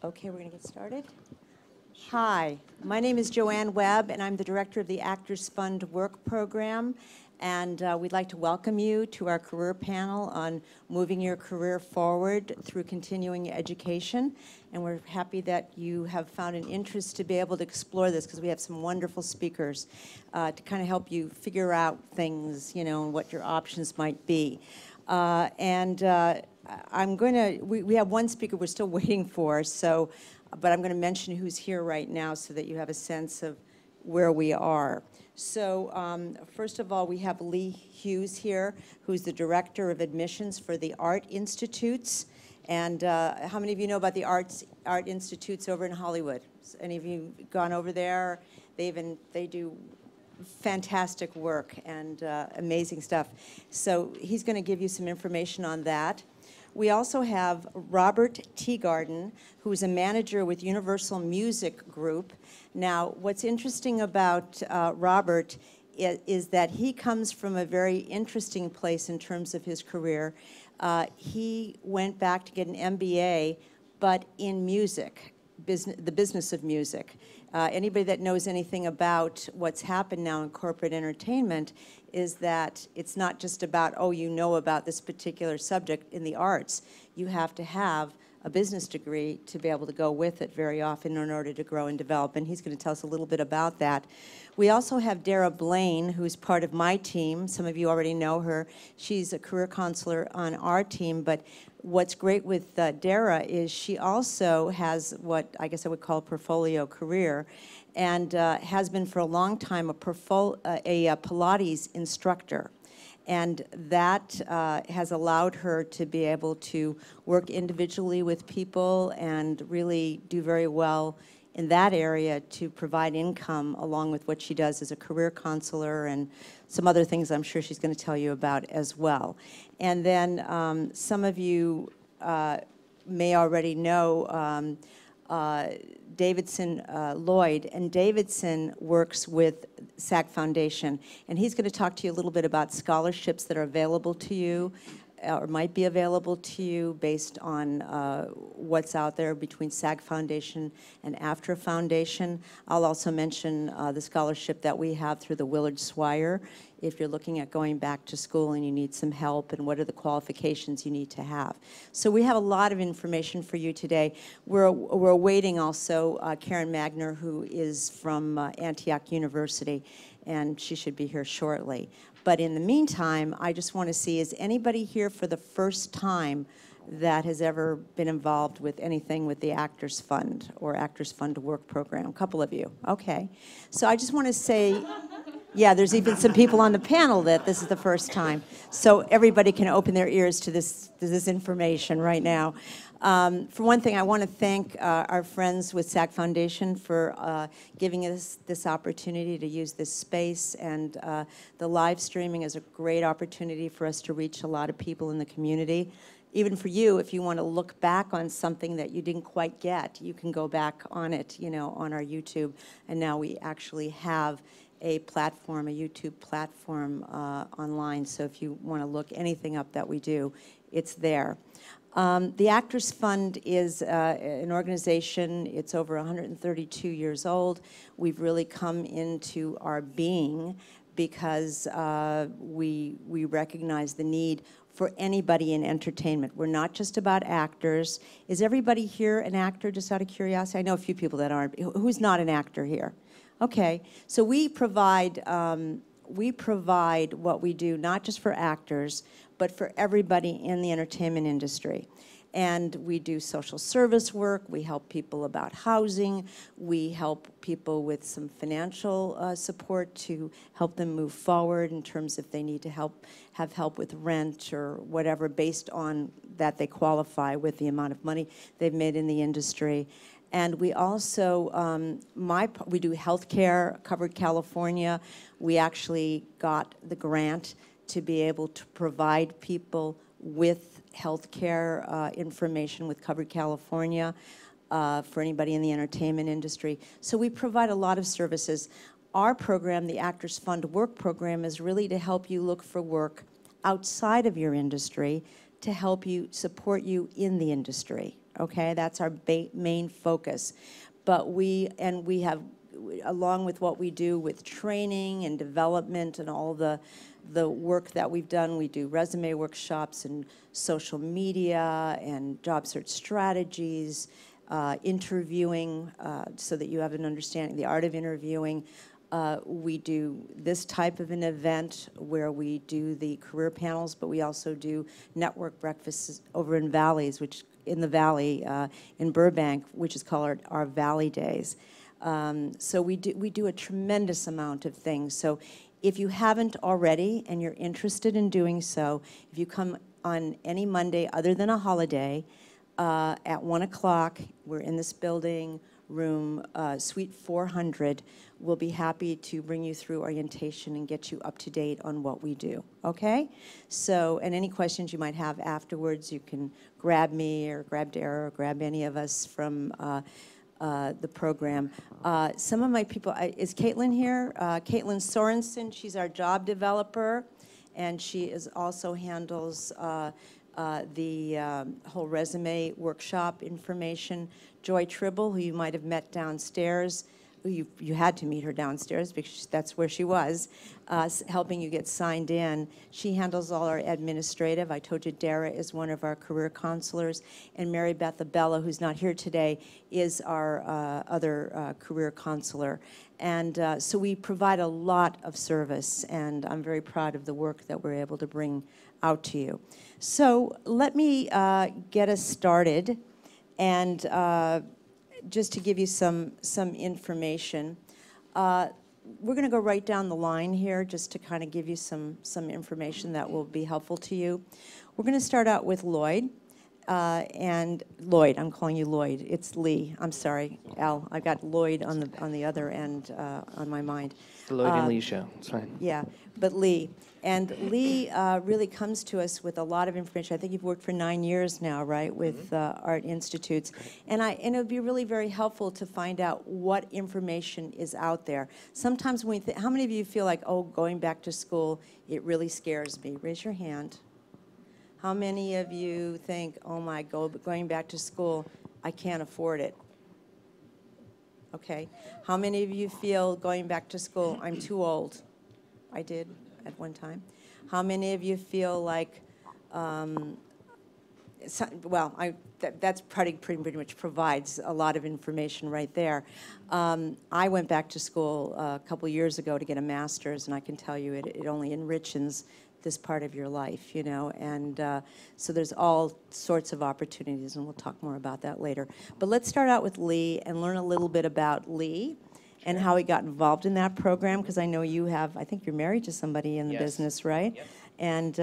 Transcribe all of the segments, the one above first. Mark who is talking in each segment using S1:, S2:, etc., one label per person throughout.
S1: Okay, we're going to get started. Hi, my name is Joanne Webb, and I'm the director of the Actors Fund Work Program. And we'd like to welcome you to our career panel on moving your career forward through continuing education. And we're happy that you have found an interest to be able to explore this, because we have some wonderful speakers to kind of help you figure out things, and what your options might be. We have one speaker we're still waiting for, but I'm going to mention who's here right now so that you have a sense of where we are. So first of all, we have Lee Hughes here, who's the Director of Admissions for the Art Institutes. And how many of you know about the Art Institutes over in Hollywood? Any of you gone over there? They do fantastic work and amazing stuff. So he's going to give you some information on that. We also have Robert Teegarden, who's a manager with Universal Music Group. Now, what's interesting about Robert is that he comes from a very interesting place in terms of his career. He went back to get an MBA, but in music, the business of music. Anybody that knows anything about what's happened now in corporate entertainment is that it's not just about, oh, you know about this particular subject in the arts. You have to have a business degree to be able to go with it very often in order to grow and develop, and he's going to tell us a little bit about that. We also have Dara Blaine, who's part of my team. Some of you already know her. She's a career counselor on our team, but what's great with Dara is she also has what I guess I would call a portfolio career, and has been for a long time a Pilates instructor. And that has allowed her to be able to work individually with people and really do very well in that area to provide income along with what she does as a career counselor and some other things I'm sure she's going to tell you about as well. And then some of you may already know Davidson Lloyd, and Davidson works with SAG Foundation, and he's going to talk to you a little bit about scholarships that are available to you or might be available to you based on what's out there between SAG Foundation and AFTRA Foundation. I'll also mention the scholarship that we have through the Willard Swire if you're looking at going back to school and you need some help, and what are the qualifications you need to have. So we have a lot of information for you today. We're awaiting also Karen Magner, who is from Antioch University, and she should be here shortly. But in the meantime, I just want to see, is anybody here for the first time that has ever been involved with anything with the Actors Fund or Actors Fund Work Program? A couple of you. Okay. So I just want to say, yeah, there's even some people on the panel that this is the first time. So everybody can open their ears to this information right now. For one thing, I want to thank our friends with SAG Foundation for giving us this opportunity to use this space, and the live streaming is a great opportunity for us to reach a lot of people in the community. Even for you, if you want to look back on something that you didn't quite get, you can go back on it, on our YouTube. And now we actually have a platform, a YouTube platform online. So if you want to look anything up that we do, it's there. The Actors Fund is an organization. It's over 132 years old. We've really come into our being because we recognize the need for anybody in entertainment. We're not just about actors. Is everybody here an actor, just out of curiosity? I know a few people that aren't. Who's not an actor here? Okay, so we provide what we do not just for actors, but for everybody in the entertainment industry. And we do social service work. We help people about housing. We help people with some financial support to help them move forward in terms if they need to have help with rent or whatever, based on that they qualify with the amount of money they've made in the industry. And we also, we do healthcare, covered California. We actually got the grant to be able to provide people with healthcare information with Covered California for anybody in the entertainment industry. So we provide a lot of services. Our program, the Actors Fund Work Program, is really to help you look for work outside of your industry to help you support you in the industry. okay? That's our main focus. But we have, along with what we do with training and development and all the work that we've done, we do resume workshops and social media and job search strategies, interviewing, so that you have an understanding, the art of interviewing. We do this type of an event where we do the career panels, but we also do network breakfasts over in Valleys, in the Valley, in Burbank, which is called our Valley Days. So we do a tremendous amount of things. So if you haven't already and you're interested in doing so, if you come on any Monday other than a holiday, at 1 o'clock, we're in this building, room suite 400. We'll be happy to bring you through orientation and get you up to date on what we do, okay? So, and any questions you might have afterwards, you can grab me or grab Dara or grab any of us from the program. Some of my people, is Caitlin here? Caitlin Sorensen, she's our job developer, and she also handles the whole resume workshop information. Joy Tribble, who you might have met downstairs, you had to meet her downstairs because that's where she was, helping you get signed in. She handles all our administrative. I told you Dara is one of our career counselors, and Mary Beth Abella, who's not here today, is our other career counselor. And so we provide a lot of service, and I'm very proud of the work that we're able to bring out to you. So let me get us started, and just to give you some information. We're going to go right down the line here just to kind of give you some information that will be helpful to you. We're going to start out with Lloyd. And Lloyd, I'm calling you Lloyd. It's Lee. I'm sorry, Al. I got Lloyd on the other end on my mind.
S2: It's the Lloyd and Lee show. It's fine.
S1: Yeah, but Lee. And Lee really comes to us with a lot of information. I think you've worked for 9 years now, right, with Art Institutes. And it would be really very helpful to find out what information is out there. Sometimes when how many of you feel like, oh, going back to school, it really scares me? Raise your hand. How many of you think, oh my, going back to school, I can't afford it? Okay. How many of you feel going back to school, I'm too old? I did at one time. How many of you feel like, that's pretty much provides a lot of information right there. I went back to school a couple years ago to get a master's, and I can tell you it only enriches this part of your life, you know, and so there's all sorts of opportunities, and we'll talk more about that later. But let's start out with Lee and learn a little bit about Lee and how he got involved in that program, because I know you have, I think you're married to somebody in the business, right? Yep. And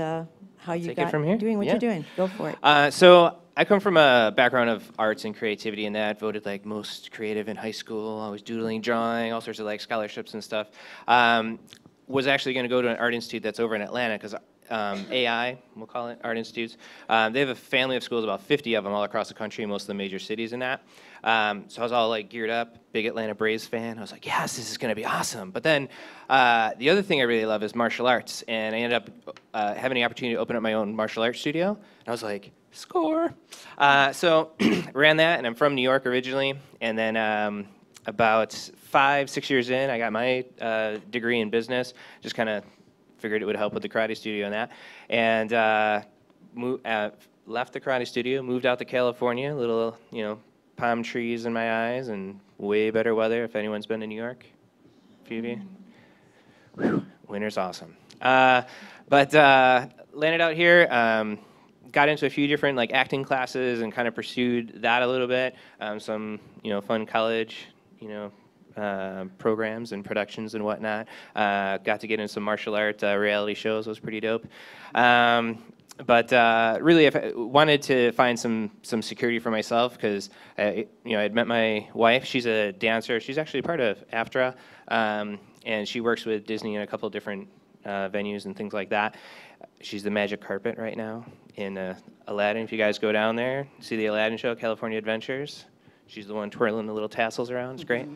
S1: how you got doing what you're doing. Go for it.
S2: So I come from a background of arts and creativity, and that voted like most creative in high school. I was doodling, drawing, all sorts of like scholarships and stuff. Was actually going to go to an art institute that's over in Atlanta, because AI, we'll call it, art institutes. They have a family of schools, about 50 of them all across the country, most of the major cities in that. So I was all like geared up, big Atlanta Braves fan. I was like, yes, this is going to be awesome. But then the other thing I really love is martial arts, and I ended up having the opportunity to open up my own martial arts studio. And I was like, score. So ran that, and I'm from New York originally, and then about 5-6 years in, I got my degree in business. Just kind of figured it would help with the karate studio and that. And left the karate studio, moved out to California, little, you know, palm trees in my eyes and way better weather if anyone's been to New York. A few of you? Whew, winter's awesome. But landed out here, got into a few different like acting classes and kind of pursued that a little bit. Some, you know, fun college, you know, programs and productions and whatnot. Got to get in some martial art reality shows. Was pretty dope. But really, I wanted to find some security for myself, because you know, I'd met my wife. She's a dancer. She's actually part of AFTRA, and she works with Disney in a couple of different venues and things like that. She's the magic carpet right now in Aladdin. If you guys go down there, see the Aladdin show, California Adventures. She's the one twirling the little tassels around. It's great.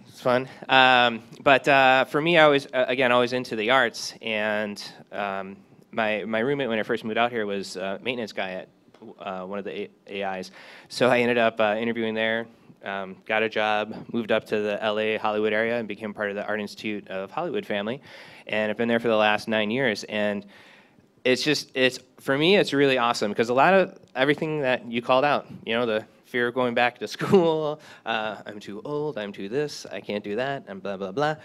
S2: It's fun. But for me, I was, again, always into the arts. And my roommate when I first moved out here was a maintenance guy at one of the AIs. So I ended up interviewing there, got a job, moved up to the LA Hollywood area, and became part of the Art Institute of Hollywood family. And I've been there for the last 9 years. And for me, it's really awesome because a lot of everything that you called out, the fear of going back to school, I'm too old, I'm too this, I can't do that, and blah, blah, blah.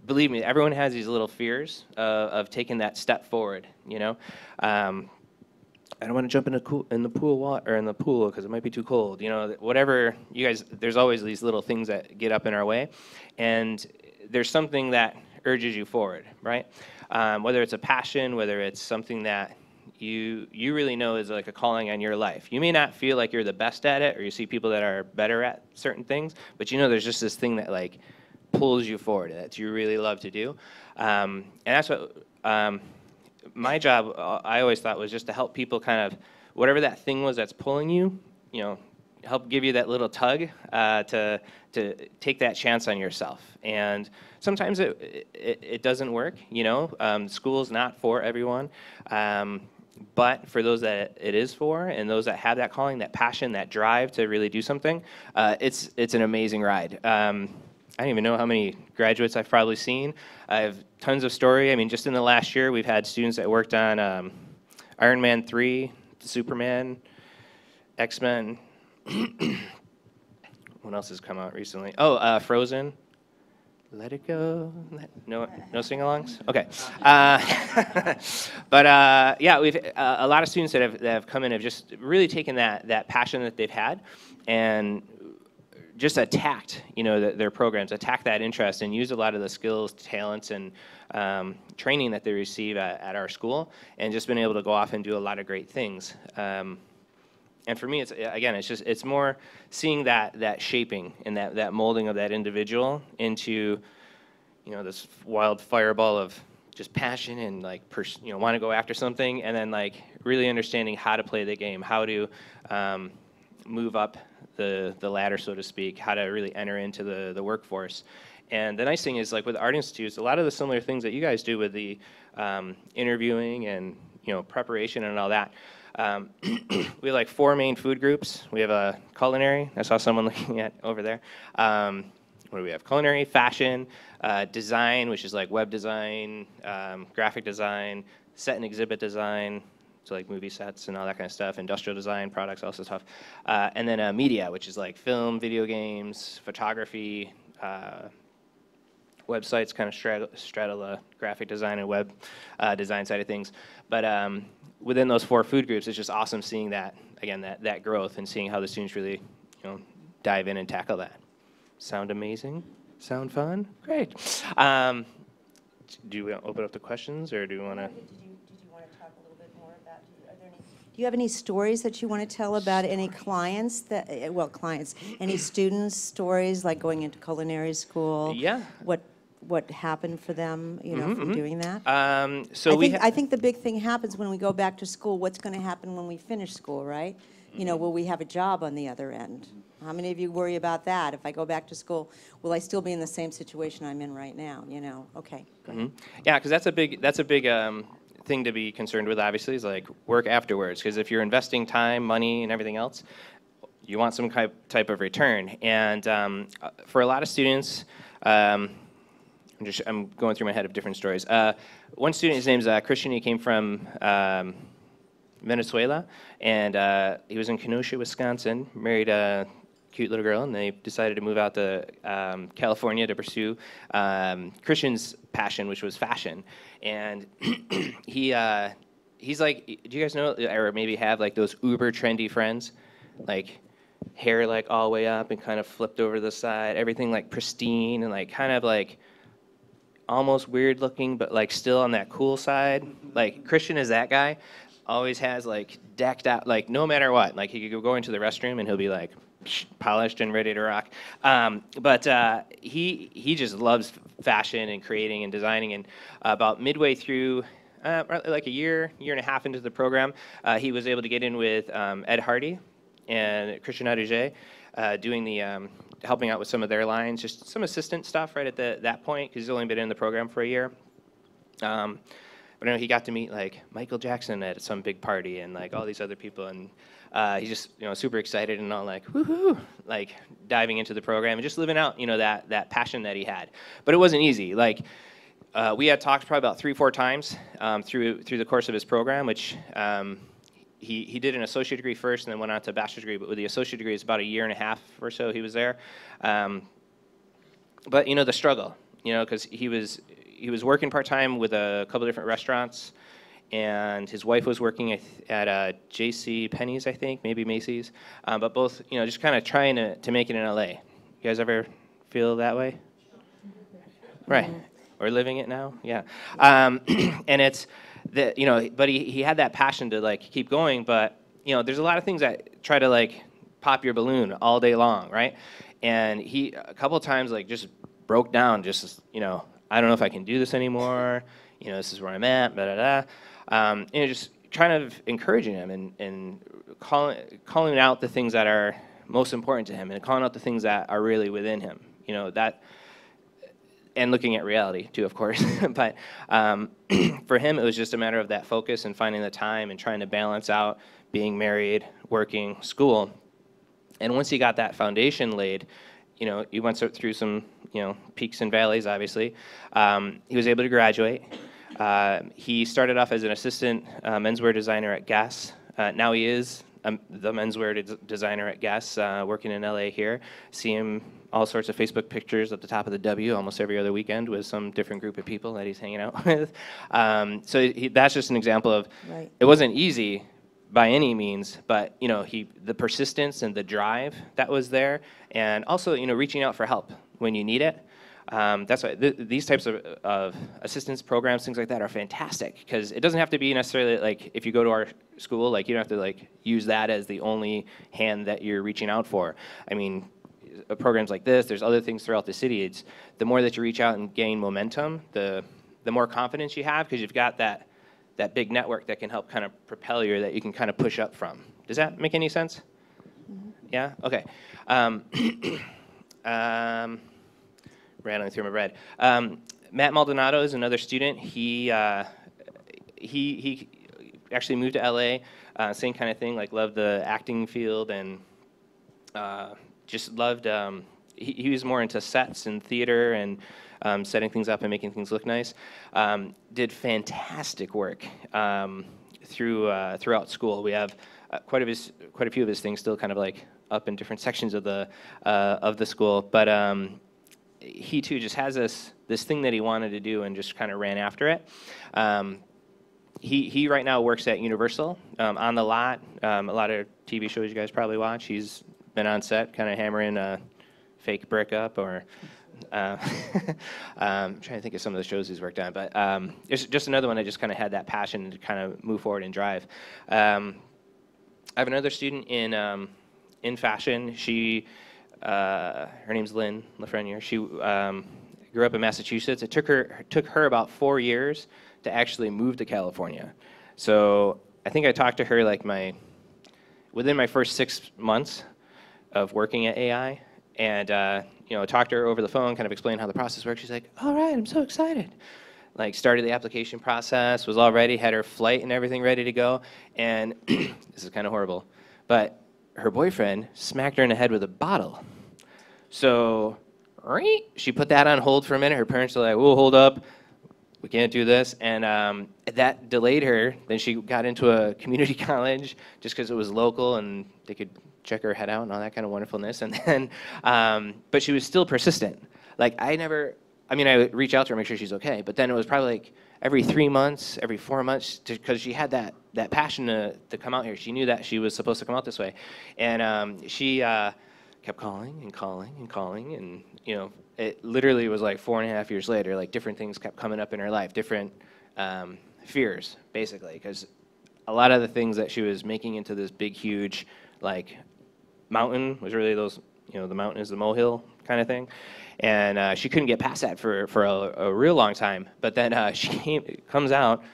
S2: Believe me, everyone has these little fears of taking that step forward, I don't want to jump in the pool because it might be too cold. Whatever you guys, there's always these little things that get up in our way, and there's something that urges you forward, right? Whether it's a passion, whether it's something that you really know is like a calling on your life. You may not feel like you're the best at it, or you see people that are better at certain things, but there's just this thing that like pulls you forward that you really love to do, and that's what. My job, I always thought, was just to help people kind of, whatever that thing was that's pulling you, help give you that little tug to take that chance on yourself. And sometimes it doesn't work, School's not for everyone. But for those that it is for, and those that have that calling, that passion, that drive to really do something, it's an amazing ride. I don't even know how many graduates I've probably seen. I have tons of story. I mean, just in the last year, we've had students that worked on Iron Man 3, Superman, X-Men. What else has come out recently? Oh, Frozen. Let It Go. No sing-alongs? Okay. But yeah, we've a lot of students that have come in have just really taken that passion that they've had and just attacked, their programs, attacked that interest, and used a lot of the skills, talents, and training that they receive at our school, and just been able to go off and do a lot of great things. And for me, it's more seeing that shaping and that molding of that individual into, this wild fireball of just passion and like want to go after something, and then like really understanding how to play the game, how to move up the ladder, so to speak, how to really enter into the workforce. And the nice thing is, like with Art Institutes, a lot of the similar things that you guys do with the interviewing and preparation and all that. We have like 4 main food groups. We have a culinary. I saw someone looking at over there. What do we have? Culinary, fashion, design, which is like web design, graphic design, set and exhibit design, so like movie sets and all that kind of stuff, industrial design, products, all this stuff. And then media, which is like film, video games, photography, websites, kind of straddle the graphic design and web design side of things. But within those 4 food groups, it's just awesome seeing that, again, that growth and seeing how the students really dive in and tackle that. Sound amazing? Sound fun? Great. Do we open up the questions, or do you want to?
S1: Do you have any stories that you want to tell about any clients any students' stories, like going into culinary school?
S2: Yeah.
S1: What happened for them, from doing that?
S2: I
S1: think the big thing happens when we go back to school. What's going to happen when we finish school, right? Will we have a job on the other end? How many of you worry about that? If I go back to school, will I still be in the same situation I'm in right now? Okay. Go ahead.
S2: Yeah, because that's a big thing to be concerned with, obviously, is like work afterwards. Because if you're investing time, money, and everything else, you want some type of return. And for a lot of students, I'm going through my head of different stories. One student, his name's Christian. He came from Venezuela, and he was in Kenosha, Wisconsin, married a cute little girl, and they decided to move out to California to pursue Christian's passion, which was fashion. And he's like, do you guys know, or maybe have like those uber trendy friends, like hair like all the way up and kind of flipped over the side, everything like pristine and like kind of like almost weird looking, but like still on that cool side. Like Christian is that guy, always has like decked out, like no matter what, like he could go into the restroom and he'll be like polished and ready to rock. But he just loves fashion and creating and designing. And about midway through, like a year and a half into the program, he was able to get in with Ed Hardy and Christian Aduge, doing the helping out with some of their lines, just some assistant stuff right at that point, because he's only been in the program for a year. But I know he got to meet like Michael Jackson at some big party and like all these other people, and he's just super excited and all like woohoo, like diving into the program and just living out that passion that he had. But it wasn't easy. Like we had talked probably about 3-4 times through the course of his program, which he did an associate degree first and then went on to a bachelor's degree. But with the associate degree, it's about 1.5 years or so he was there. But the struggle, because he was working part-time with a couple of different restaurants, and his wife was working at J.C. Penney's, I think, maybe Macy's, but both, just kind of trying to make it in L.A. You guys ever feel that way? Right. Or living it now? Yeah. And it's, but he had that passion to, like, keep going, but, there's a lot of things that try to, like, pop your balloon all day long, right? And he, a couple of times, like, just broke down, just, I don't know if I can do this anymore. This is where I'm at, just kind of encouraging him and calling out the things that are most important to him and calling out the things that are really within him. And looking at reality too, of course. But for him, it was just a matter of that focus and finding the time and trying to balance out being married, working, school. And once he got that foundation laid, he went through some, peaks and valleys, obviously. He was able to graduate. He started off as an assistant menswear designer at Guess. Now he is the menswear designer at Guess, working in LA here. See him all sorts of Facebook pictures at the top of the W almost every other weekend with some different group of people that he's hanging out with. So that's just an example of, right. It wasn't easy by any means, but the persistence and the drive that was there, and also reaching out for help when you need it. That's why these types of assistance programs, things like that, are fantastic, because it doesn't have to be necessarily like if you go to our school, like you don't have to like use that as the only hand that you're reaching out for. I mean, programs like this, there's other things throughout the city. It's the more that you reach out and gain momentum, the more confidence you have, because you've got that big network that can help kind of propel you, that you can kind of push up from. Does that make any sense? Mm-hmm. Yeah? Okay. Rattling through my bread. Matt Maldonado is another student. He actually moved to LA, same kind of thing, like loved the acting field and just loved, he was more into sets and theater and setting things up and making things look nice. Did fantastic work throughout school. We have quite a few of his things still kind of like up in different sections of the school, but he too just has this thing that he wanted to do and just kind of ran after it. He right now works at Universal on the lot. A lot of TV shows you guys probably watch. He's been on set, kind of hammering a fake brick up, or I'm trying to think of some of the shows he's worked on. But it's just another one that just kind of had that passion to kind of move forward and drive. I have another student in fashion. She. Her name's Lynn Lafreniere. She grew up in Massachusetts. It took her about 4 years to actually move to California. So I think I talked to her like within my first 6 months of working at AI, and talked to her over the phone, kind of explained how the process works. She's like, "All right, I'm so excited." Like started the application process, was all ready, had her flight and everything ready to go, and this is kind of horrible, but her boyfriend smacked her in the head with a bottle. So she put that on hold for a minute. Her parents were like, "Whoa, hold up. We can't do this." And that delayed her. Then she got into a community college just because it was local and they could check her head out and all that kind of wonderfulness. And then, but she was still persistent. Like I would reach out to her, make sure she's okay. But then it was probably like every 3 months, every 4 months, because she had that passion to come out here. She knew that she was supposed to come out this way. And she kept calling and calling and calling. And, it literally was like 4.5 years later, like different things kept coming up in her life, different fears, basically. Because a lot of the things that she was making into this big, huge, like, mountain was really those, the mountain is the molehill kind of thing. And she couldn't get past that for a real long time. But then she comes out,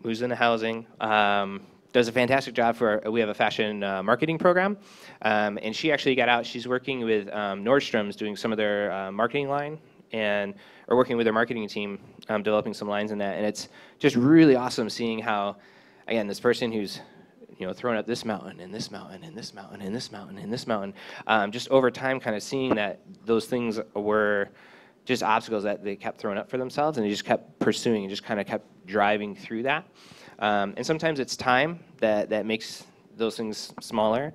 S2: moves into housing, does a fantastic job we have a fashion marketing program. And she actually got out. She's working with Nordstrom's doing some of their marketing line and are working with their marketing team, developing some lines in that. And it's just really awesome seeing how, again, this person who's throwing up this mountain and this mountain and this mountain and this mountain and this mountain, just over time kind of seeing that those things were just obstacles that they kept throwing up for themselves, and they just kept pursuing and just kind of kept driving through that. And sometimes it's time that makes those things smaller.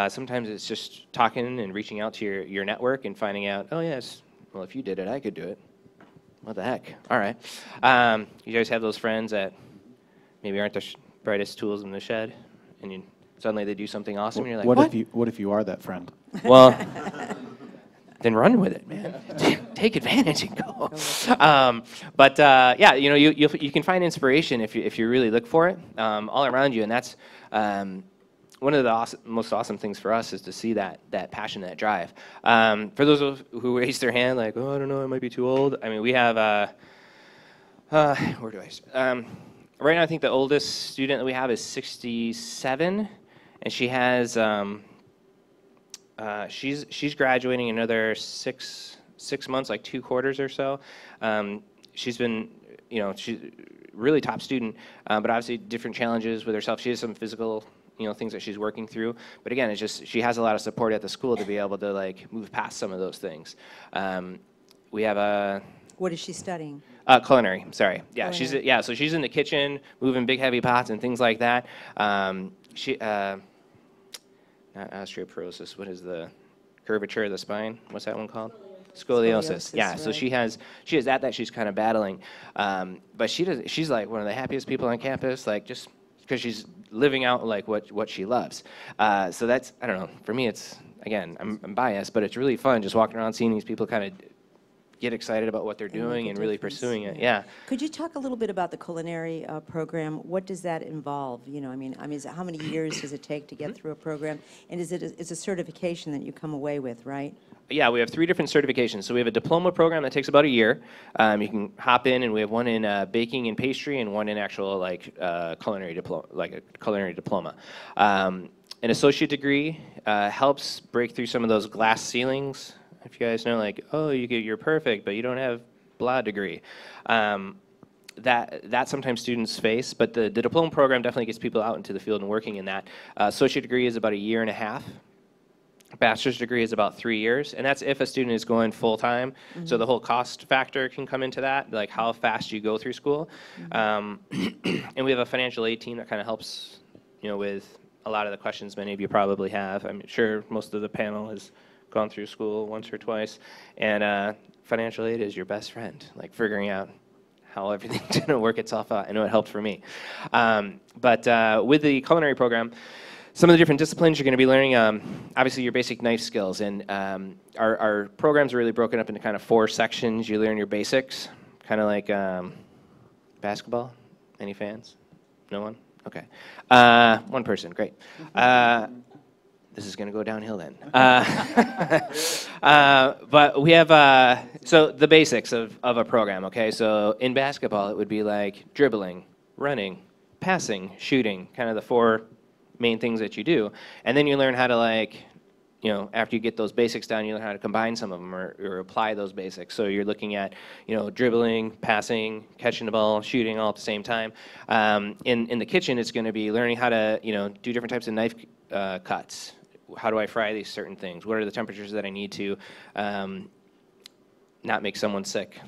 S2: Sometimes it's just talking and reaching out to your network and finding out, oh yes, well if you did it, I could do it. What the heck? All right. You guys have those friends that maybe aren't the brightest tools in the shed, and suddenly they do something awesome, and you're like,
S3: what if you are that friend?
S2: Well, then run with it, man. Take advantage and go. Yeah, you can find inspiration if you really look for it all around you, and that's one of the most awesome things for us is to see that passion, that drive. For those who raised their hand, like, oh, I don't know, I might be too old. I mean, we have where do I start? Right now, I think the oldest student that we have is 67, and she has she's graduating in another six months, like 2 quarters or so. She's been, she's a really top student, but obviously different challenges with herself. She has some physical, things that she's working through. But again, it's just she has a lot of support at the school to be able to like move past some of those things. We have a.
S1: What is she studying?
S2: Culinary. Sorry. Yeah,
S1: Culinary.
S2: So she's in the kitchen, moving big heavy pots and things like that. Not osteoporosis. What is the curvature of the spine? What's that one called? Scoliosis. Yeah. Right. So she has that she's kind of battling, but she's like one of the happiest people on campus. Like just because she's living out like what she loves. So that's, I don't know. For me, it's again, I'm biased, but it's really fun just walking around seeing these people kind of get excited about what they're doing and really pursuing it. Yeah.
S1: Could you talk a little bit about the culinary program? What does that involve? I mean, how many years does it take to get through a program? And it's a certification that you come away with, right?
S2: Yeah, we have 3 different certifications. So we have a diploma program that takes about a year. You can hop in, and we have one in baking and pastry, and one in actual culinary diploma. An associate degree helps break through some of those glass ceilings. If you guys know, like, oh, you're perfect, but you don't have blah degree. That sometimes students face, but the diploma program definitely gets people out into the field and working in that. Associate degree is about 1.5 years. Bachelor's degree is about 3 years, and that's if a student is going full-time. Mm-hmm. So the whole cost factor can come into that, like how fast you go through school. Mm-hmm. And we have a financial aid team that kind of helps, with a lot of the questions many of you probably have. I'm sure most of the panel has gone through school once or twice, and financial aid is your best friend, like figuring out how everything's going to work itself out. I know it helped for me. But with the culinary program, some of the different disciplines you're going to be learning, obviously your basic knife skills, and our programs are really broken up into kind of 4 sections. You learn your basics, kind of like basketball. Any fans? No one? Okay. One person, great. This is going to go downhill then. But we have, so the basics of a program, okay? So in basketball, it would be like dribbling, running, passing, shooting, kind of the 4 main things that you do. And then you learn how to after you get those basics down, you learn how to combine some of them or apply those basics. So you're looking at, dribbling, passing, catching the ball, shooting all at the same time. In the kitchen, it's going to be learning how to, do different types of knife cuts. How do I fry these certain things? What are the temperatures that I need to not make someone sick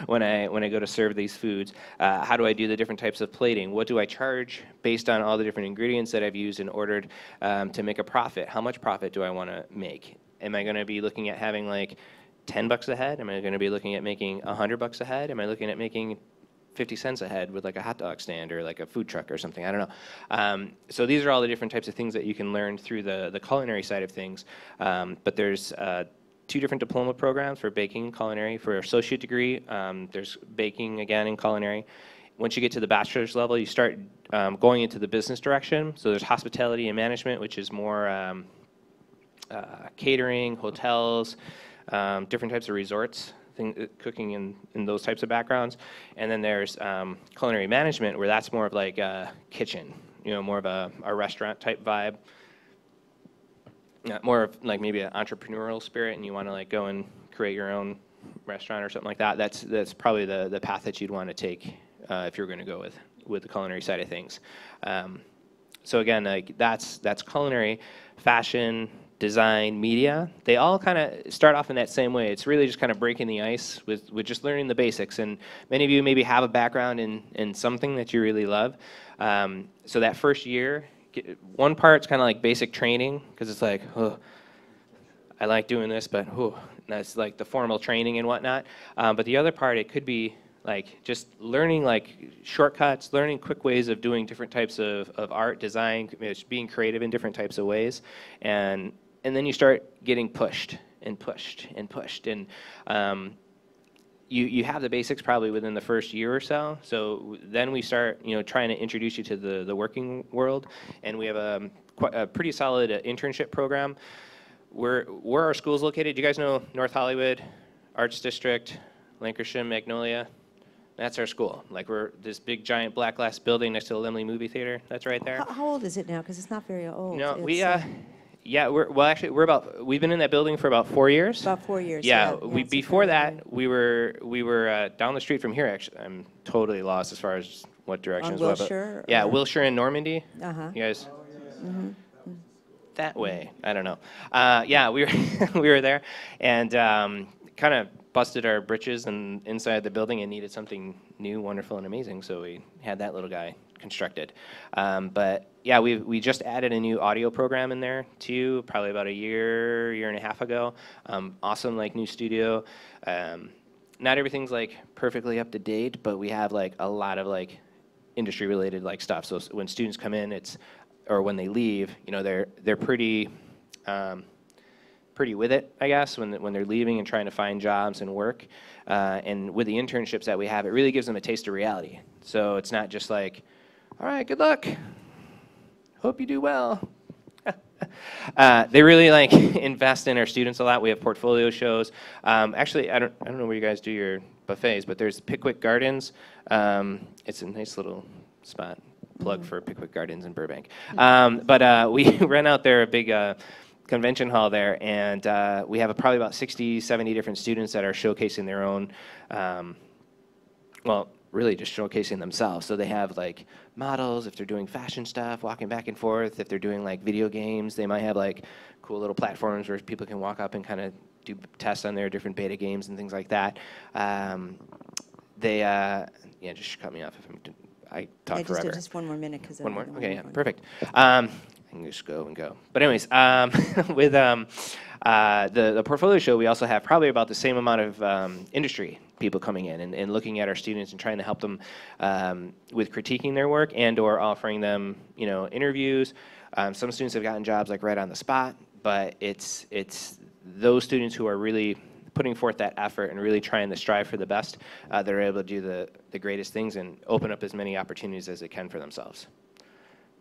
S2: when I go to serve these foods? How do I do the different types of plating? What do I charge based on all the different ingredients that I've used and ordered to make a profit? How much profit do I want to make? Am I going to be looking at having like $10 a head? Am I going to be looking at making $100 a head? Am I looking at making 50 cents a head with like a hot dog stand or like a food truck or something? I don't know. So these are all the different types of things that you can learn through the culinary side of things. But there's 2 different diploma programs for baking and culinary. For associate degree, there's baking again in culinary. Once you get to the bachelor's level, you start going into the business direction. So there's hospitality and management, which is more catering, hotels, different types of resorts, cooking in those types of backgrounds. And then there's culinary management, where that's more of like a kitchen, more of a restaurant type vibe. More of like maybe an entrepreneurial spirit, and you want to like go and create your own restaurant or something like that, that's probably the path that you'd want to take if you're going to go with the culinary side of things. So again, like that's culinary, fashion, design, media. They all kind of start off in that same way. It's really just kind of breaking the ice with just learning the basics. And many of you maybe have a background in something that you really love. So that first year, one part's kind of like basic training, because it's like, oh, I like doing this, but oh, that's like the formal training and whatnot. But the other part, it could be like just learning like shortcuts, learning quick ways of doing different types of art, design, being creative in different types of ways. And then you start getting pushed and pushed and pushed. And you have the basics probably within the first year or so. So then we start, trying to introduce you to the working world. And we have a pretty solid internship program. Where our school's located, do you guys know North Hollywood, Arts District, Lancashire, Magnolia? That's our school. Like, we're this big giant black glass building next to the Lemley movie theater. That's right there.
S1: How old is it now? Because it's not very old.
S2: No, we've been in that building for about 4 years.
S1: About 4 years.
S2: Yeah, before that we were down the street from here. Actually, I'm totally lost as far as what direction
S1: On
S2: is what.
S1: Wilshire?
S2: Yeah, Wilshire and Normandy.
S1: Uh-huh.
S2: You guys. That way, I don't know. Yeah, we were we were there, and kind of busted our britches inside the building and needed something new, wonderful, and amazing. So we had that little guy constructed. But yeah, we just added a new audio program in there too, probably about a year and a half ago. Awesome, like, new studio. Not everything's like perfectly up to date, but we have like a lot of like industry related like stuff. So when students come in, or when they leave, they're pretty pretty with it, I guess, when they're leaving and trying to find jobs and work. And with the internships that we have, it really gives them a taste of reality. So it's not just like, all right, good luck. Hope you do well. They really like invest in our students a lot. We have portfolio shows. Actually, I don't know where you guys do your buffets, but there's Pickwick Gardens. It's a nice little spot. Plug for Pickwick Gardens in Burbank. But we rent out there a big convention hall there, and we have probably about 60, 70 different students that are showcasing their own, well, really just showcasing themselves. So they have like models, if they're doing fashion stuff, walking back and forth. If they're doing like video games, they might have like cool little platforms where people can walk up and kind of do tests on their different beta games and things like that. Yeah, just cut me off if I talk forever.
S1: Just one more minute.
S2: One more? Okay, yeah, perfect. I can just go and go. But anyways, with the portfolio show, we also have probably about the same amount of industry people coming in and looking at our students and trying to help them with critiquing their work and or offering them, interviews. Some students have gotten jobs like right on the spot, but it's those students who are really putting forth that effort and really trying to strive for the best, they're able to do the greatest things and open up as many opportunities as they can for themselves.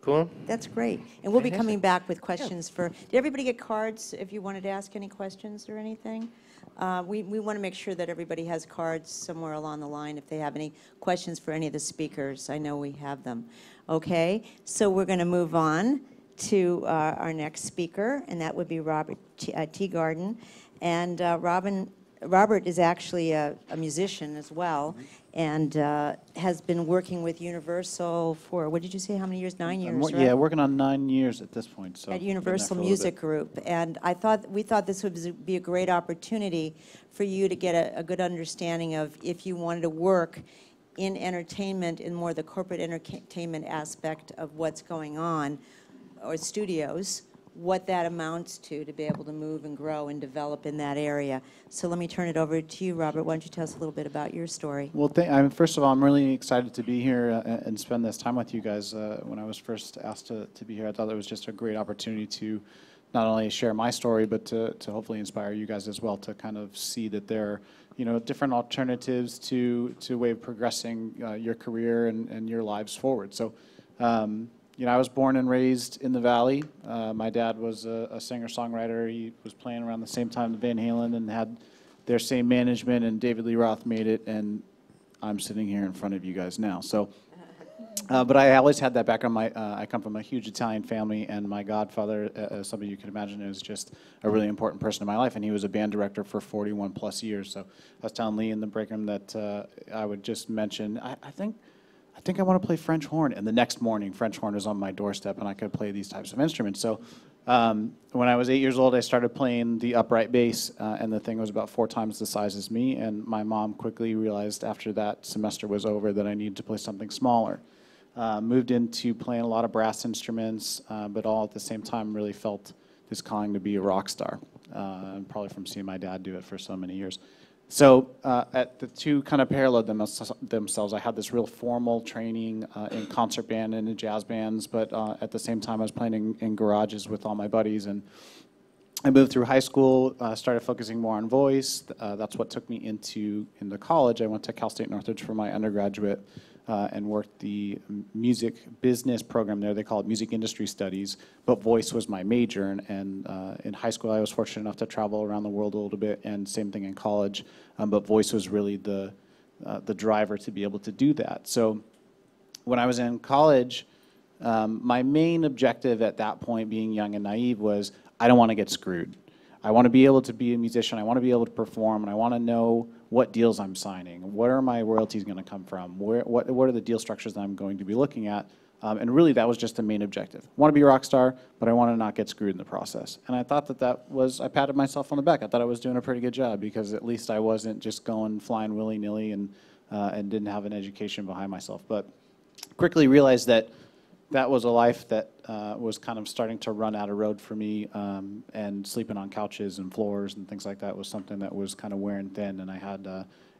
S2: Cool?
S1: That's great. And we'll be coming back with questions for, did everybody get cards if you wanted to ask any questions or anything? We want to make sure that everybody has cards somewhere along the line if they have any questions for any of the speakers. I know we have them. Okay, so we're going to move on to our next speaker, and that would be Robert Teegarden. And Robert is actually a musician as well, and has been working with Universal for, what did you say, how many years? 9 years, right?
S3: Yeah, working on 9 years at this point. So
S1: at Universal Music Group. And we thought this would be a great opportunity for you to get a good understanding of if you wanted to work in entertainment, in more the corporate entertainment aspect of what's going on, or studios, what that amounts to be able to move and grow and develop in that area. So let me turn it over to you, Robert. Why don't you tell us a little bit about your story?
S3: Well, first of all, I'm really excited to be here and spend this time with you guys. When I was first asked to be here, I thought it was just a great opportunity to not only share my story, but to hopefully inspire you guys as well to kind of see that there are different alternatives to a way of progressing your career and your lives forward. So I was born and raised in the Valley. My dad was a singer-songwriter. He was playing around the same time Van Halen and had their same management, and David Lee Roth made it, and I'm sitting here in front of you guys now. So But I always had that background. I come from a huge Italian family, and my godfather, as some of you can imagine, is just a really important person in my life, and he was a band director for 41 plus years. So I was telling Lee in the break room that I would just mention, I think I want to play French horn. And the next morning, French horn was on my doorstep, and I could play these types of instruments. So when I was 8 years old, I started playing the upright bass, and the thing was about 4 times the size as me. And my mom quickly realized after that semester was over that I needed to play something smaller. Moved into playing a lot of brass instruments, but all at the same time really felt this calling to be a rock star, probably from seeing my dad do it for so many years. So at the two kind of paralleled themselves. I had this real formal training in concert band and in jazz bands, but at the same time I was playing in garages with all my buddies. And I moved through high school, started focusing more on voice. That's what took me into college. I went to Cal State Northridge for my undergraduate and worked the music business program there. They call it music industry studies, but voice was my major. And in high school, I was fortunate enough to travel around the world a little bit, and same thing in college. But voice was really the driver to be able to do that. So when I was in college, my main objective at that point, being young and naive, was I don't want to get screwed. I want to be able to be a musician. I want to be able to perform, and I want to know what deals I'm signing. Where are my royalties going to come from? What are the deal structures that I'm going to be looking at? And really, that was just the main objective. I want to be a rock star, but I want to not get screwed in the process. And I thought I patted myself on the back. I thought I was doing a pretty good job, because at least I wasn't just going flying willy-nilly and didn't have an education behind myself. But quickly realized that was a life that was kind of starting to run out of road for me, and sleeping on couches and floors and things like that was something that was kind of wearing thin. And I had,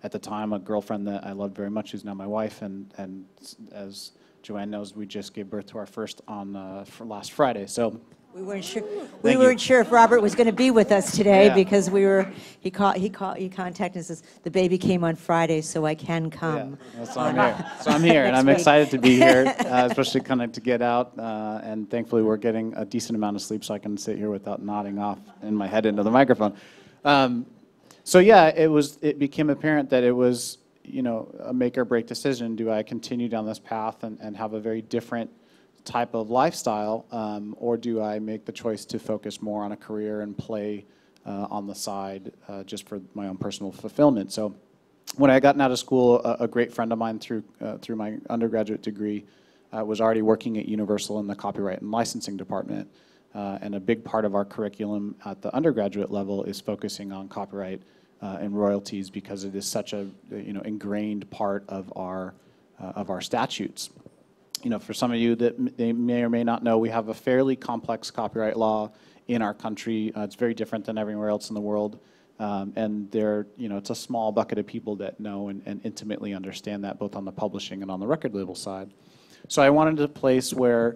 S3: at the time, a girlfriend that I loved very much, who's now my wife, and as Joanne knows, we just gave birth to our first on last Friday. So
S1: we weren't sure. We weren't sure if Robert was going to be with us today, because he contacted us and says, the baby came on Friday, so I can come.
S3: Yeah, so I'm here. So I'm here, and I'm excited to be here, especially kind of to get out. And thankfully, we're getting a decent amount of sleep, so I can sit here without nodding off in my head into the microphone. So yeah, it became apparent that it was, a make or break decision. Do I continue down this path and have a very different type of lifestyle, or do I make the choice to focus more on a career and play on the side just for my own personal fulfillment? So when I got out of school, a great friend of mine through my undergraduate degree was already working at Universal in the copyright and licensing department. And a big part of our curriculum at the undergraduate level is focusing on copyright and royalties, because it is such a ingrained part of our statutes. For some of you that they may or may not know, we have a fairly complex copyright law in our country. It's very different than everywhere else in the world. And it's a small bucket of people that know and intimately understand that, both on the publishing and on the record label side. So I wanted a place where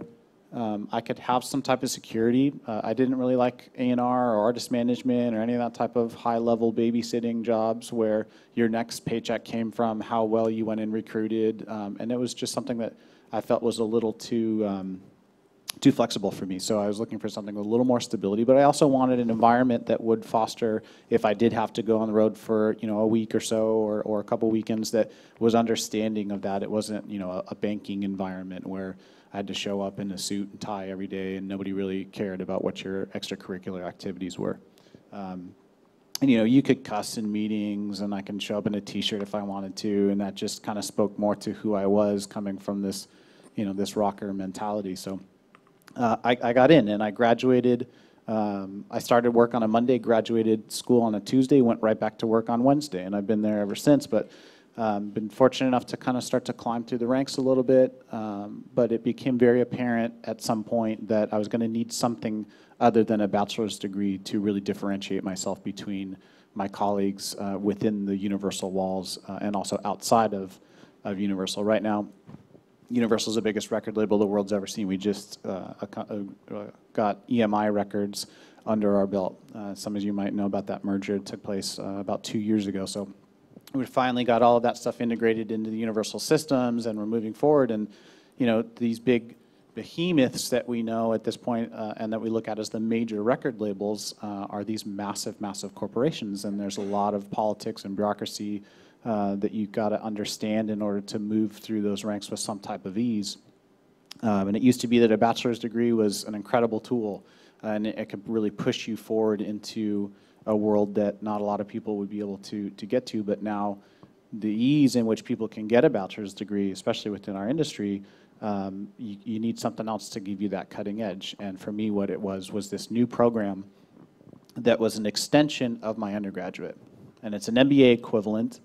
S3: I could have some type of security. I didn't really like A&R or artist management or any of that type of high-level babysitting jobs where your next paycheck came from how well you went and recruited. And it was just something that I felt was a little too flexible for me. So I was looking for something with a little more stability, but I also wanted an environment that would foster, if I did have to go on the road for a week or so or a couple weekends, that was understanding of that. It wasn't a banking environment where I had to show up in a suit and tie every day and nobody really cared about what your extracurricular activities were. And you could cuss in meetings, and I can show up in a t-shirt if I wanted to, and that just kind of spoke more to who I was, coming from this, this rocker mentality. So I got in and I graduated. I started work on a Monday, graduated school on a Tuesday, went right back to work on Wednesday, and I've been there ever since. But been fortunate enough to kind of start to climb through the ranks a little bit, but it became very apparent at some point that I was going to need something other than a bachelor's degree to really differentiate myself between my colleagues within the Universal walls and also outside of Universal. Right now, Universal is the biggest record label the world's ever seen. We just got EMI records under our belt. Some of you might know about that merger. It took place about 2 years ago. So we finally got all of that stuff integrated into the Universal systems, and we're moving forward. And these big behemoths that we know at this point and that we look at as the major record labels are these massive, massive corporations. And there's a lot of politics and bureaucracy that you've got to understand in order to move through those ranks with some type of ease. And it used to be that a bachelor's degree was an incredible tool, and it could really push you forward into a world that not a lot of people would be able to get to. But now the ease in which people can get a bachelor's degree, especially within our industry, you need something else to give you that cutting edge. And for me, what it was this new program that was an extension of my undergraduate. And it's an MBA equivalent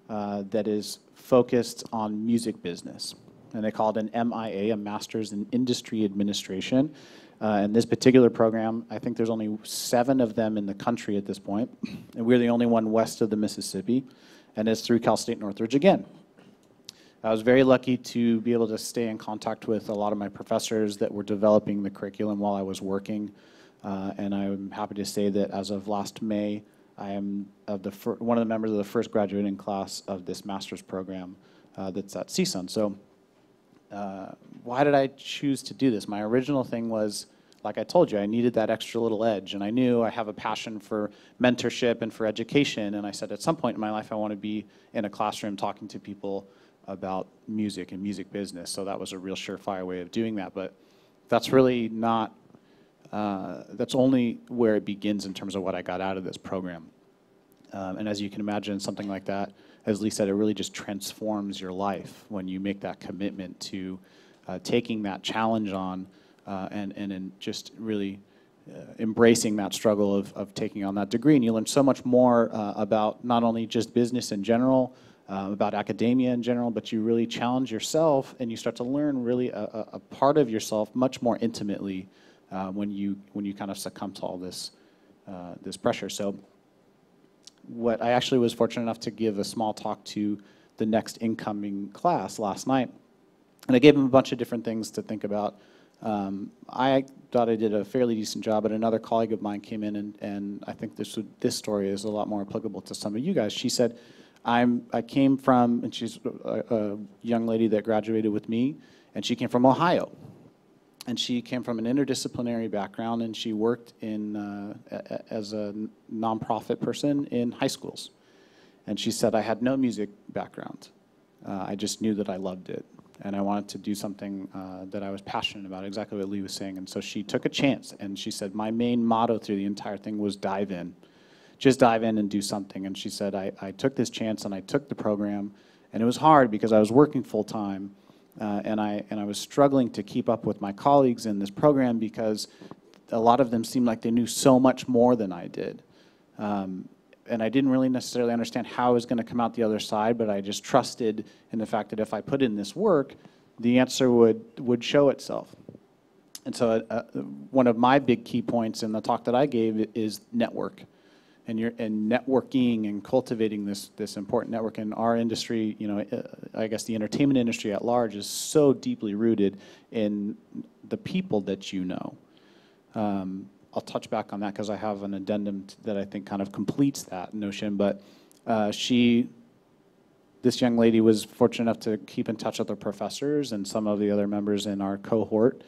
S3: that is focused on music business. And they call it an MIA, a Master's in Industry Administration. And this particular program, I think there's only 7 of them in the country at this point. And we're the only one west of the Mississippi. And it's through Cal State Northridge again. I was very lucky to be able to stay in contact with a lot of my professors that were developing the curriculum while I was working. And I'm happy to say that as of last May, I am one of the members of the first graduating class of this master's program that's at CSUN. So why did I choose to do this? My original thing was, like I told you, I needed that extra little edge. And I knew I have a passion for mentorship and for education. And I said, at some point in my life, I want to be in a classroom talking to people about music and music business. So that was a real surefire way of doing that. But that's really not, that's only where it begins in terms of what I got out of this program. And as you can imagine, something like that, as Lee said, it really just transforms your life when you make that commitment to taking that challenge on and just really embracing that struggle of taking on that degree. And you learn so much more about not only just business in general, about academia in general, but you really challenge yourself and you start to learn really a part of yourself much more intimately when you kind of succumb to all this pressure. So what I actually was fortunate enough to give a small talk to the next incoming class last night, and I gave them a bunch of different things to think about. I thought I did a fairly decent job, but another colleague of mine came in, and I think this story is a lot more applicable to some of you guys. She said, I came from, and she's a young lady that graduated with me, and she came from Ohio. And she came from an interdisciplinary background, and she worked as a nonprofit person in high schools. And she said, I had no music background. I just knew that I loved it. And I wanted to do something that I was passionate about, exactly what Lee was saying. And so she took a chance, and she said, my main motto through the entire thing was dive in. Just dive in and do something. And she said, I took this chance, and I took the program. And it was hard because I was working full-time. And I was struggling to keep up with my colleagues in this program because a lot of them seemed like they knew so much more than I did. And I didn't really necessarily understand how I was going to come out the other side, but I just trusted in the fact that if I put in this work, the answer would show itself. And so one of my big key points in the talk that I gave is network. And networking and cultivating this important network in our industry, you know, I guess the entertainment industry at large is so deeply rooted in the people that you know. I'll touch back on that because I have an addendum that I think kind of completes that notion. But this young lady was fortunate enough to keep in touch with her professors and some of the other members in our cohort.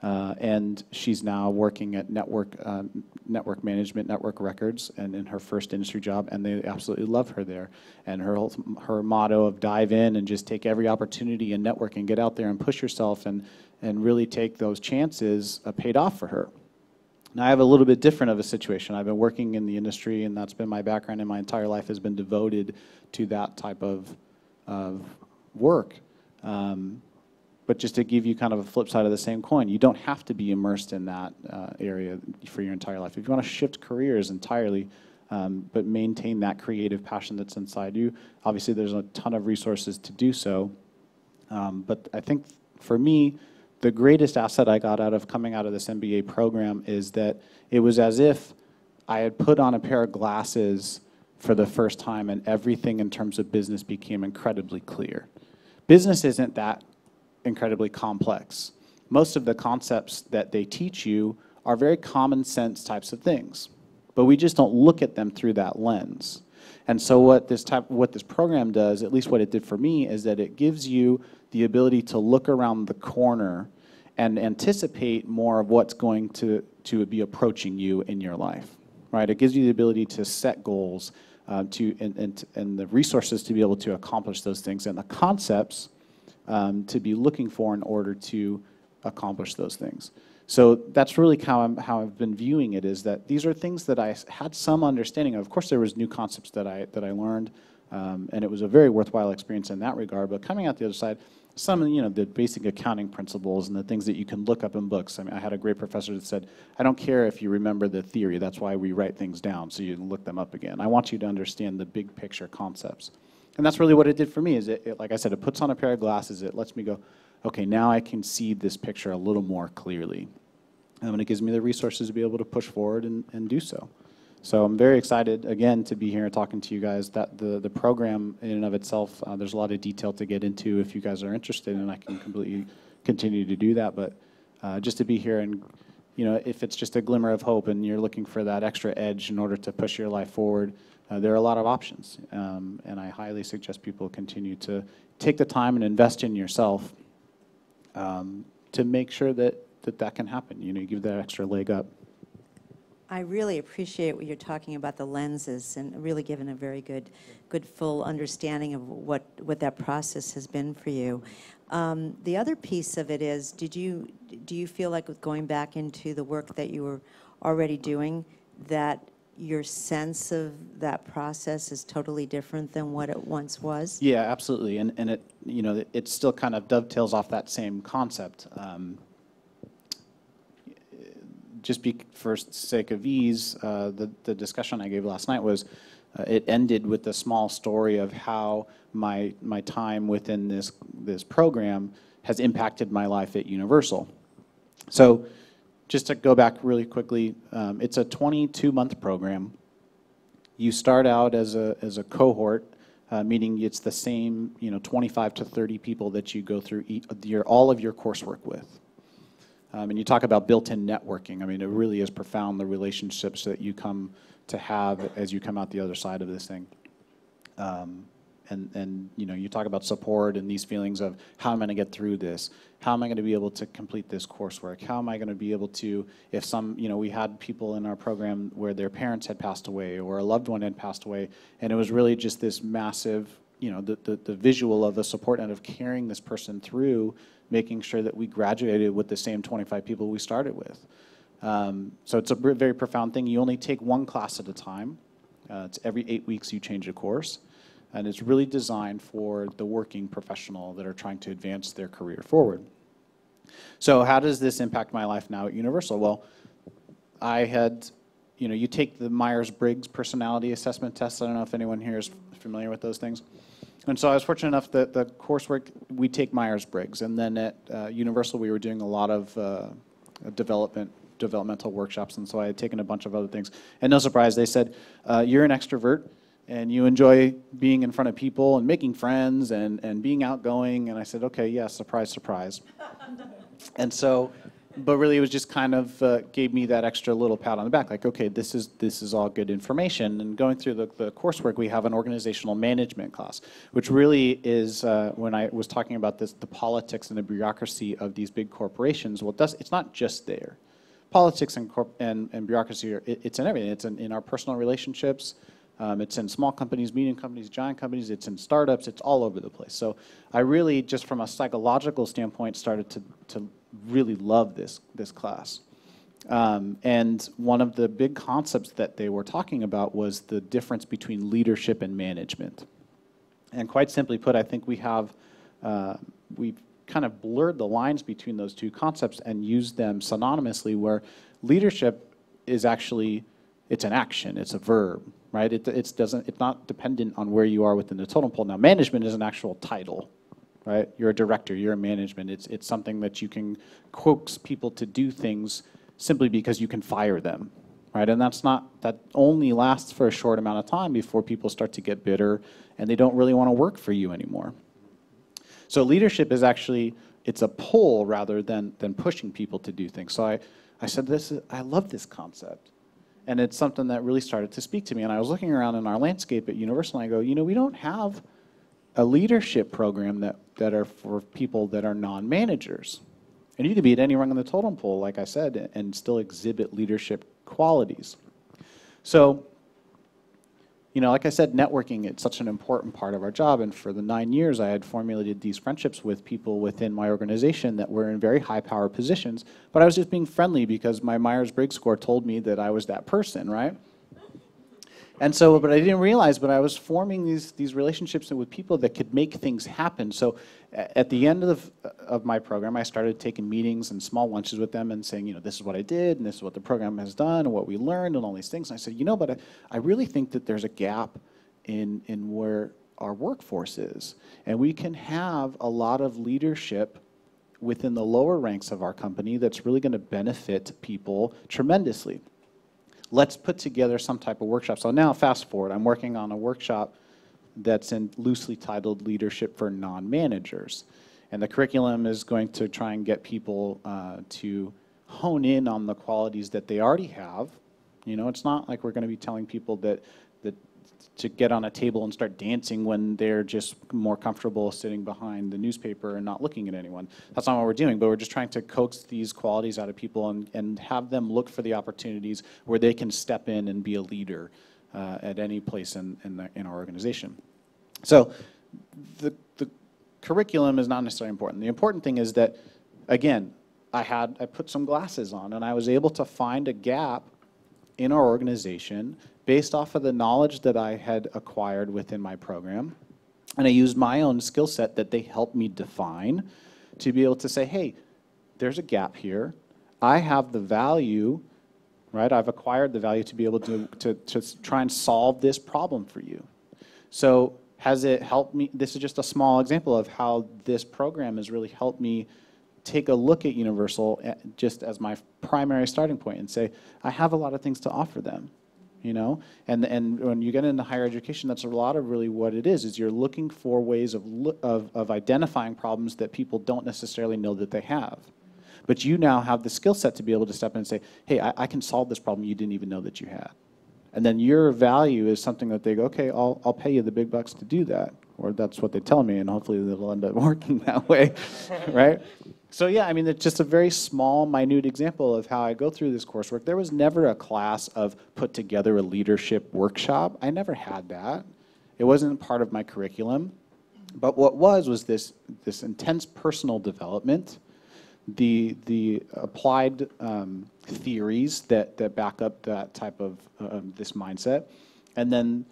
S3: And she's now working at network management, network records, and in her first industry job, and they absolutely love her there. And her motto of dive in and just take every opportunity and network and get out there and push yourself and really take those chances paid off for her. Now, I have a little bit different of a situation. I've been working in the industry, and that's been my background, and my entire life has been devoted to that type of work. But just to give you kind of a flip side of the same coin, you don't have to be immersed in that area for your entire life. If you want to shift careers entirely, but maintain that creative passion that's inside you, obviously there's a ton of resources to do so. But I think for me, the greatest asset I got out of coming out of this MBA program is that it was as if I had put on a pair of glasses for the first time and everything in terms of business became incredibly clear. Business isn't that incredibly complex. Most of the concepts that they teach you are very common sense types of things, but we just don't look at them through that lens. And so what this program does, at least what it did for me, is that it gives you the ability to look around the corner and anticipate more of what's going to be approaching you in your life, right? It gives you the ability to set goals, and the resources to be able to accomplish those things, and the concepts to be looking for in order to accomplish those things. So that's really how I've been viewing it, is that these are things that I had some understanding of. Of course, there was new concepts that I learned, and it was a very worthwhile experience in that regard. But coming out the other side, some of the basic accounting principles and the things that you can look up in books. I mean, I had a great professor that said, I don't care if you remember the theory, that's why we write things down, so you can look them up again. I want you to understand the big picture concepts. And that's really what it did for me, is it, like I said, it puts on a pair of glasses, it lets me go, okay, now I can see this picture a little more clearly. And it gives me the resources to be able to push forward and do so. So I'm very excited, again, to be here talking to you guys. That the program in and of itself, there's a lot of detail to get into if you guys are interested, and I can completely continue to do that. But just to be here, and if it's just a glimmer of hope and you're looking for that extra edge in order to push your life forward, there are a lot of options. And I highly suggest people continue to take the time and invest in yourself to make sure that can happen. You give that extra leg up.
S1: I really appreciate what you're talking about, the lenses, and really giving a very good full understanding of what that process has been for you. The other piece of it is, do you feel like, with going back into the work that you were already doing, that your sense of that process is totally different than what it once was?
S3: Yeah, absolutely, and it it still kind of dovetails off that same concept. Just for sake of ease, the discussion I gave last night was, it ended with a small story of how my time within this program has impacted my life at Universal. So just to go back really quickly, it's a 22-month program. You start out as a cohort, meaning it's the same 25 to 30 people that you go through all of your coursework with. And you talk about built-in networking. I mean, it really is profound, the relationships that you come to have as you come out the other side of this thing. And you talk about support and these feelings of, how am I going to get through this? How am I going to be able to complete this coursework? How am I going to be able to, if we had people in our program where their parents had passed away or a loved one had passed away, and it was really just this massive, the visual of the support net of carrying this person through, making sure that we graduated with the same 25 people we started with. So it's a very profound thing. You only take one class at a time. It's every 8 weeks you change a course. And it's really designed for the working professional that are trying to advance their career forward. So how does this impact my life now at Universal? Well, I had, you take the Myers-Briggs personality assessment test. I don't know if anyone here is familiar with those things. And so I was fortunate enough that the coursework, we take Myers-Briggs. And then at Universal, we were doing a lot of developmental workshops. And so I had taken a bunch of other things. And no surprise, they said, you're an extrovert, and you enjoy being in front of people and making friends and being outgoing. And I said, okay, yeah, surprise, surprise. And so, but really it was just kind of gave me that extra little pat on the back, like, okay, this is all good information. And going through the coursework, we have an organizational management class, which really is, when I was talking about this, the politics and the bureaucracy of these big corporations, well, it's not just there. Politics and bureaucracy, it's in everything. It's in our personal relationships. It's in small companies, medium companies, giant companies. It's in startups. It's all over the place. So I really, just from a psychological standpoint, started to really love this class. And one of the big concepts that they were talking about was the difference between leadership and management. And quite simply put, I think we've kind of blurred the lines between those two concepts and used them synonymously, where leadership is actually, it's an action, it's a verb. Right? It's not dependent on where you are within the totem pole. Now, management is an actual title, right? You're a director, you're a management. It's something that you can coax people to do things simply because you can fire them, right? And that only lasts for a short amount of time before people start to get bitter and they don't really want to work for you anymore. So leadership is actually, it's a pull rather than pushing people to do things. So I said, I love this concept. And it's something that really started to speak to me. And I was looking around in our landscape at Universal, and I go, we don't have a leadership program that are for people that are non-managers. And you can be at any rung on the totem pole, like I said, and still exhibit leadership qualities. So, like I said, networking, it's such an important part of our job. And for the 9 years, I had formulated these friendships with people within my organization that were in very high power positions. But I was just being friendly because my Myers-Briggs score told me that I was that person, right? And so, but I didn't realize, but I was forming these relationships with people that could make things happen. So at the end of my program, I started taking meetings and small lunches with them and saying, this is what I did, and this is what the program has done, and what we learned, and all these things. And I said, but I really think that there's a gap in where our workforce is. And we can have a lot of leadership within the lower ranks of our company that's really going to benefit people tremendously. Let's put together some type of workshop. So now, fast forward, I'm working on a workshop that's loosely titled Leadership for Non-Managers. And the curriculum is going to try and get people to hone in on the qualities that they already have. It's not like we're going to be telling people that to get on a table and start dancing when they're just more comfortable sitting behind the newspaper and not looking at anyone. That's not what we're doing, but we're just trying to coax these qualities out of people and have them look for the opportunities where they can step in and be a leader at any place in our organization. So the curriculum is not necessarily important. The important thing is that, again, I put some glasses on and I was able to find a gap in our organization based off of the knowledge that I had acquired within my program. And I used my own skill set that they helped me define to be able to say, hey, there's a gap here. I have the value, right? I've acquired the value to be able to try and solve this problem for you. So has it helped me? This is just a small example of how this program has really helped me take a look at Universal just as my primary starting point and say, I have a lot of things to offer them. And when you get into higher education, that's a lot of really what it is you're looking for ways of identifying problems that people don't necessarily know that they have. But you now have the skill set to be able to step in and say, hey, I can solve this problem you didn't even know that you had. And then your value is something that they go, okay, I'll pay you the big bucks to do that. Or that's what they tell me, and hopefully it'll end up working that way, right? So yeah, it's just a very small, minute example of how I go through this coursework. There was never a class of put together a leadership workshop. I never had that. It wasn't part of my curriculum. But what was this intense personal development, the applied theories that back up that type of this mindset, and then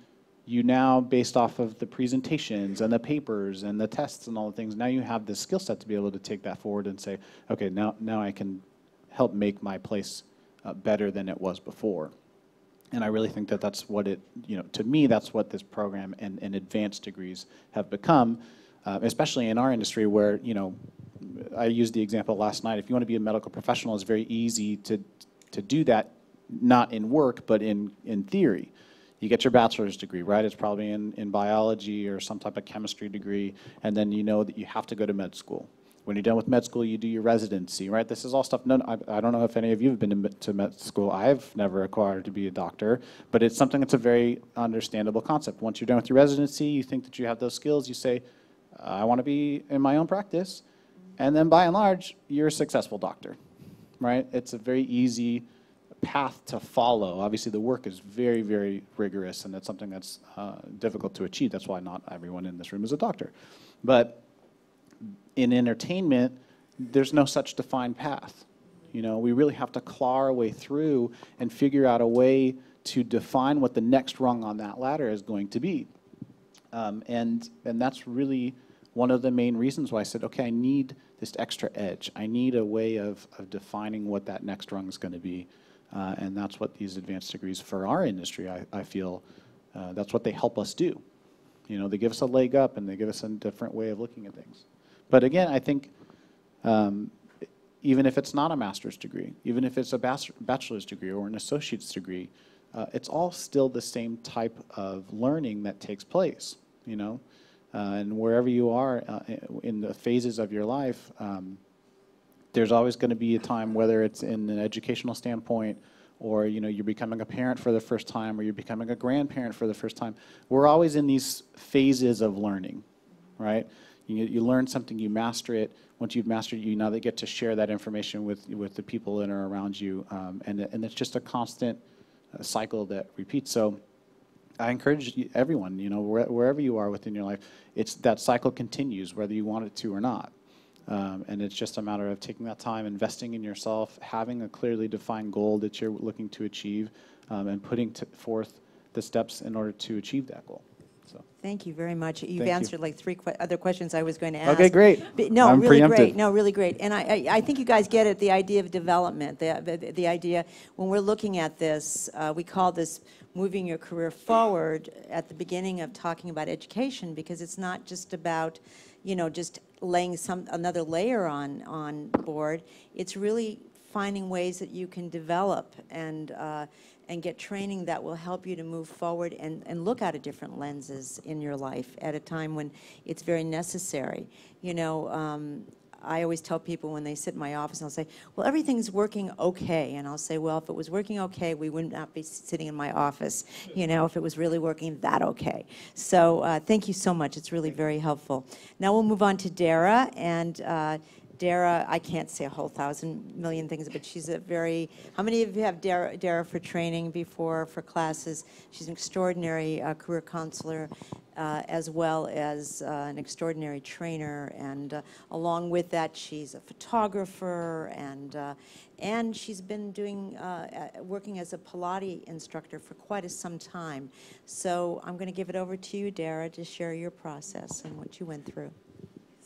S3: you now, based off of the presentations and the papers and the tests and all the things, now you have the skill set to be able to take that forward and say, okay, now I can help make my place better than it was before. And I really think that that's what to me, that's what this program and advanced degrees have become, especially in our industry where, I used the example last night. If you want to be a medical professional, it's very easy to do that, not in work, but in theory. You get your bachelor's degree, right? It's probably in biology or some type of chemistry degree, and then you know that you have to go to med school. When you're done with med school, you do your residency, right? This is all stuff, I don't know if any of you have been to med school. I've never acquired to be a doctor, but it's something that's a very understandable concept. Once you're done with your residency, you think that you have those skills, you say, I want to be in my own practice, and then by and large, you're a successful doctor, right? It's a very easy path to follow. Obviously, the work is very, very rigorous, and that's something that's difficult to achieve. That's why not everyone in this room is a doctor. But in entertainment, there's no such defined path. We really have to claw our way through and figure out a way to define what the next rung on that ladder is going to be. And that's really one of the main reasons why I said, okay, I need this extra edge. I need a way of defining what that next rung is going to be. And that's what these advanced degrees for our industry, I feel, that's what they help us do. They give us a leg up and they give us a different way of looking at things. But again, I think even if it's not a master's degree, even if it's a bachelor's degree or an associate's degree, it's all still the same type of learning that takes place, and wherever you are in the phases of your life, there's always going to be a time, whether it's in an educational standpoint or you're becoming a parent for the first time or you're becoming a grandparent for the first time. We're always in these phases of learning, right? You learn something, you master it. Once you've mastered it, you now get to share that information with the people that are around you, and it's just a constant cycle that repeats. So I encourage everyone, wherever you are within your life, it's that cycle continues whether you want it to or not. And it's just a matter of taking that time, investing in yourself, having a clearly defined goal that you're looking to achieve, and putting forth the steps in order to achieve that goal. So.
S1: Thank you very much. You've
S3: Thank you.
S1: answered like three other questions I was going to ask.
S3: Okay, great.
S1: But no,
S3: I'm
S1: really
S3: preemptive.
S1: great. No, really great. And I think you guys get it, the idea of development, the idea, when we're looking at this, we call this moving your career forward at the beginning of talking about education, because it's not just about, just laying another layer on board. It's really finding ways that you can develop and get training that will help you to move forward and look out of different lenses in your life at a time when it's very necessary. I always tell people when they sit in my office, and I'll say, well, everything's working okay. And I'll say, well, if it was working okay, we would not be sitting in my office, if it was really working that okay. So thank you so much. It's really very helpful. Now we'll move on to Dara. And Dara, I can't say a whole 1,000,000,000 things, but she's how many of you have Dara for training before, for classes? She's an extraordinary career counselor, as well as an extraordinary trainer. And along with that, she's a photographer, and she's been working as a Pilates instructor for quite some time. So I'm going to give it over to you, Dara, to share your process and what you went through.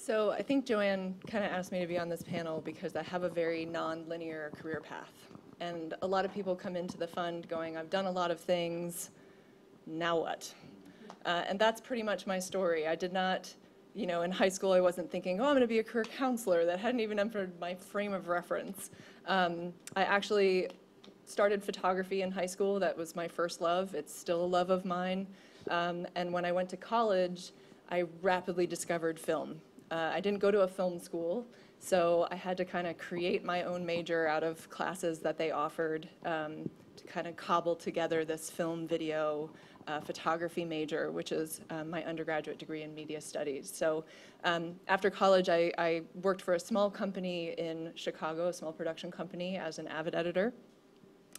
S4: So I think Joanne kind of asked me to be on this panel because I have a very non-linear career path. And a lot of people come into the fund going, I've done a lot of things, now what? And that's pretty much my story. I did not, in high school I wasn't thinking, oh, I'm going to be a career counselor. That hadn't even entered my frame of reference. I actually started photography in high school. That was my first love. It's still a love of mine. And when I went to college, I rapidly discovered film. I didn't go to a film school, so I had to kind of create my own major out of classes that they offered to kind of cobble together this film video photography major, which is my undergraduate degree in media studies. So after college, I worked for a small company in Chicago, a small production company, as an avid editor.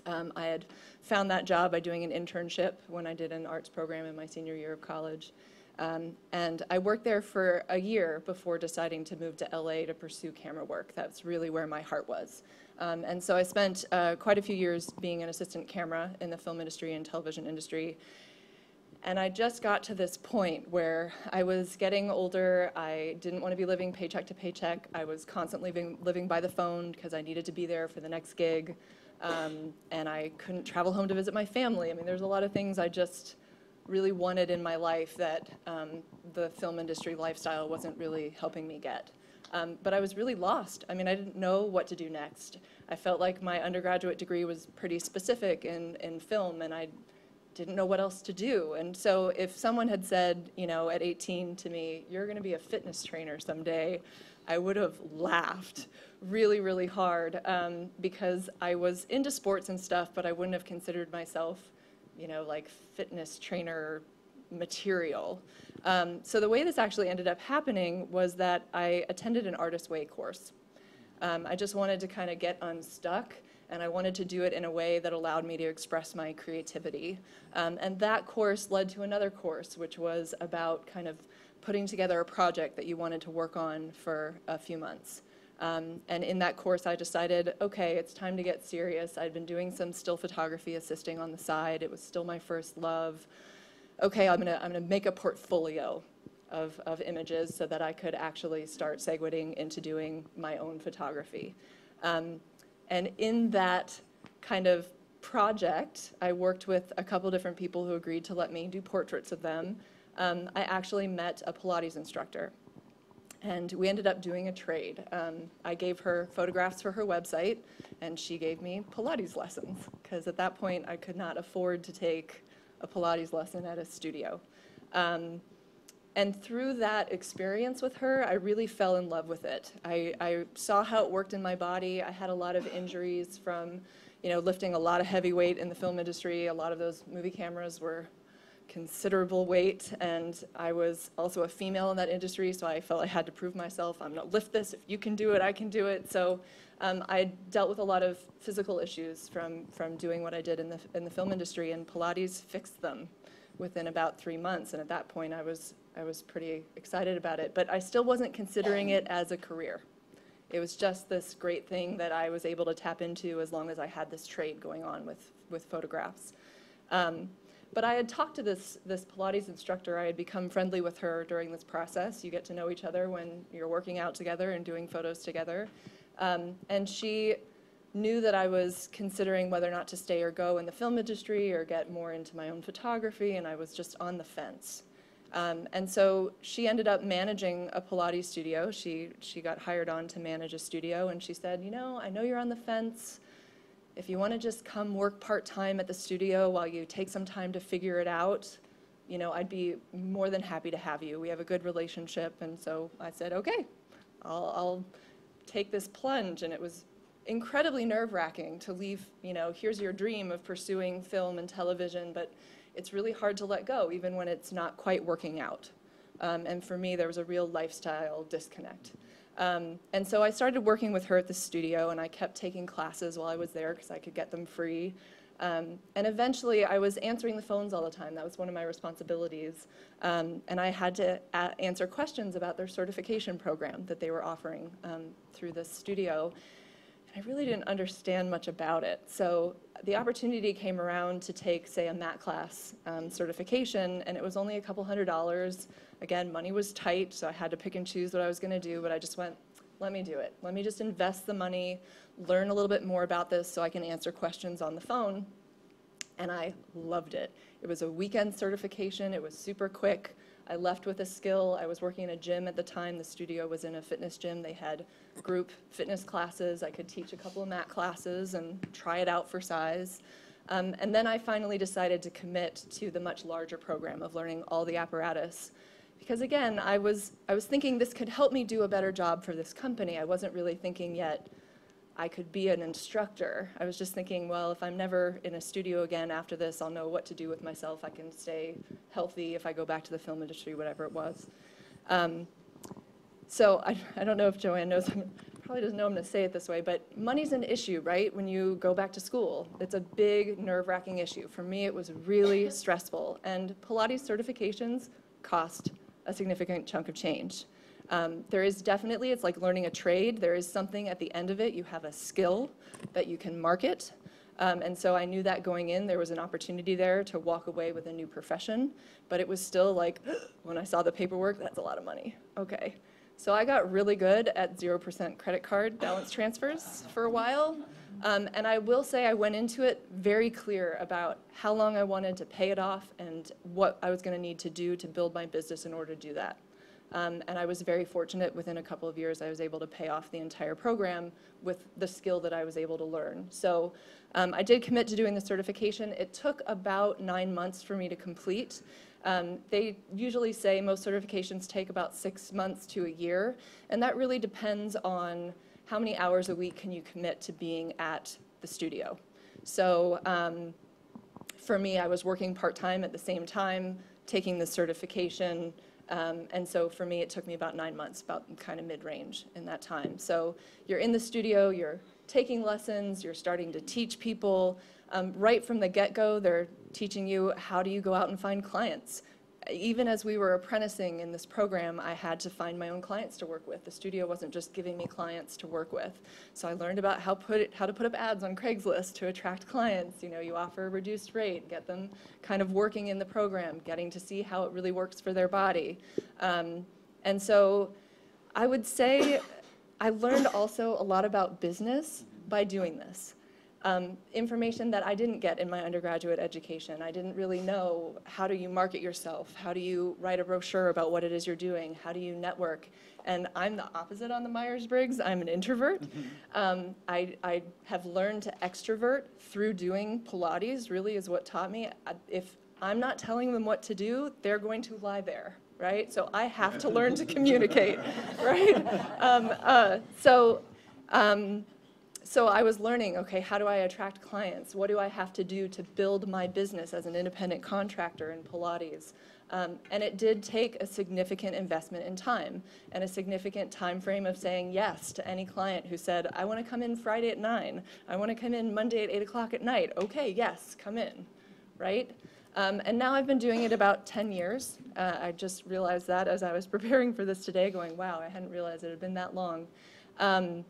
S4: I had found that job by doing an internship when I did an arts program in my senior year of college. And I worked there for a year before deciding to move to LA to pursue camera work. That's really where my heart was. And so I spent quite a few years being an assistant camera in the film industry and television industry. And I just got to this point where I was getting older. I didn't want to be living paycheck to paycheck. I was constantly living by the phone because I needed to be there for the next gig. And I couldn't travel home to visit my family. I mean, there's a lot of things I just really wanted in my life that the film industry lifestyle wasn't really helping me get. But I was really lost. I mean, I didn't know what to do next. I felt like my undergraduate degree was pretty specific in film, and I didn't know what else to do. And so if someone had said, at 18 to me, you're going to be a fitness trainer someday, I would have laughed really, really hard because I was into sports and stuff, but I wouldn't have considered myself like fitness trainer material. So the way this actually ended up happening was that I attended an Artist Way course. I just wanted to kind of get unstuck, and I wanted to do it in a way that allowed me to express my creativity. And that course led to another course, which was about kind of putting together a project that you wanted to work on for a few months. And in that course, I decided, okay, it's time to get serious. I'd been doing some still photography assisting on the side. It was still my first love. Okay, I'm gonna make a portfolio of images so that I could actually start segueing into doing my own photography. And in that kind of project, I worked with a couple different people who agreed to let me do portraits of them. I actually met a Pilates instructor. And we ended up doing a trade. I gave her photographs for her website, and she gave me Pilates lessons, because at that point I could not afford to take a Pilates lesson at a studio. And through that experience with her, I really fell in love with it. I saw how it worked in my body. I had a lot of injuries from lifting a lot of heavy weight in the film industry. A lot of those movie cameras were considerable weight, and I was also a female in that industry, so I felt I had to prove myself. I'm gonna lift this. If you can do it, I can do it. So I dealt with a lot of physical issues from doing what I did in the film industry, and Pilates fixed them within about 3 months, and at that point I was pretty excited about it, but I still wasn't considering it as a career. It was just this great thing that I was able to tap into as long as I had this trade going on with photographs. But I had talked to this Pilates instructor. I had become friendly with her during this process. You get to know each other when you're working out together and doing photos together. And she knew that I was considering whether or not to stay or go in the film industry or get more into my own photography, and I was just on the fence. And so she ended up managing a Pilates studio. She got hired on to manage a studio, and she said, you know, I know you're on the fence. If you want to just come work part-time at the studio while you take some time to figure it out, you know, I'd be more than happy to have you. We have a good relationship. And so I said, okay, I'll take this plunge. And it was incredibly nerve-wracking to leave, you know, here's your dream of pursuing film and television, but it's really hard to let go, even when it's not quite working out. And for me, there was a real lifestyle disconnect. And so I started working with her at the studio, and I kept taking classes while I was there because I could get them free. And eventually, I was answering the phones all the time. That was one of my responsibilities. And I had to answer questions about their certification program that they were offering through this studio. And I really didn't understand much about it. So the opportunity came around to take, say, a mat class certification, and it was only a couple $100s. Again, money was tight, so I had to pick and choose what I was going to do, but I just went, let me do it. Let me just invest the money, learn a little bit more about this so I can answer questions on the phone. And I loved it. It was a weekend certification. It was super quick. I left with a skill. I was working in a gym at the time. The studio was in a fitness gym. They had group fitness classes. I could teach a couple of mat classes and try it out for size. And then I finally decided to commit to the much larger program of learning all the apparatus. Because again, I was thinking this could help me do a better job for this company. I wasn't really thinking yet I could be an instructor. I was just thinking, well, if I'm never in a studio again after this, I'll know what to do with myself. I can stay healthy if I go back to the film industry, whatever it was. So I don't know if Joanne knows, probably doesn't know I'm going to say it this way, but money's an issue, right, when you go back to school. It's a big, nerve-wracking issue. For me, it was really stressful. And Pilates certifications cost a significant chunk of change. There is definitely, it's like learning a trade. There is something at the end of it. You have a skill that you can market. And so I knew that going in, there was an opportunity there to walk away with a new profession. But it was still like, when I saw the paperwork, that's a lot of money. Okay. So I got really good at 0% credit card balance transfers for a while. And I will say I went into it very clear about how long I wanted to pay it off and what I was going to need to do to build my business in order to do that. And I was very fortunate. Within a couple of years, I was able to pay off the entire program with the skill that I was able to learn. So I did commit to doing the certification. It took about 9 months for me to complete. They usually say most certifications take about 6 months to a year, and that really depends on how many hours a week can you commit to being at the studio. So for me, I was working part-time at the same time, taking the certification, and so for me, it took me about 9 months, about kind of mid-range in that time. So you're in the studio, you're taking lessons, you're starting to teach people. Right from the get-go, they're teaching you how do you go out and find clients. Even as we were apprenticing in this program, I had to find my own clients to work with. The studio wasn't just giving me clients to work with. So I learned about how to put up ads on Craigslist to attract clients. You know, you offer a reduced rate, get them kind of working in the program, getting to see how it really works for their body. And so I would say I learned also a lot about business by doing this. Information that I didn't get in my undergraduate education. I didn't really know how do you market yourself, how do you write a brochure about what it is you're doing, how do you network. And I'm the opposite on the Myers-Briggs. I'm an introvert. I have learned to extrovert through doing Pilates, really is what taught me. If I'm not telling them what to do, they're going to lie there, right? So I have to learn to communicate, right? So I was learning, okay, how do I attract clients? What do I have to do to build my business as an independent contractor in Pilates? And it did take a significant investment in time and a significant time frame of saying yes to any client who said, I want to come in Friday at 9. I want to come in Monday at 8 o'clock at night. Okay, yes, come in, right? And now I've been doing it about 10 years. I just realized that as I was preparing for this today, going, wow, I hadn't realized it had been that long. And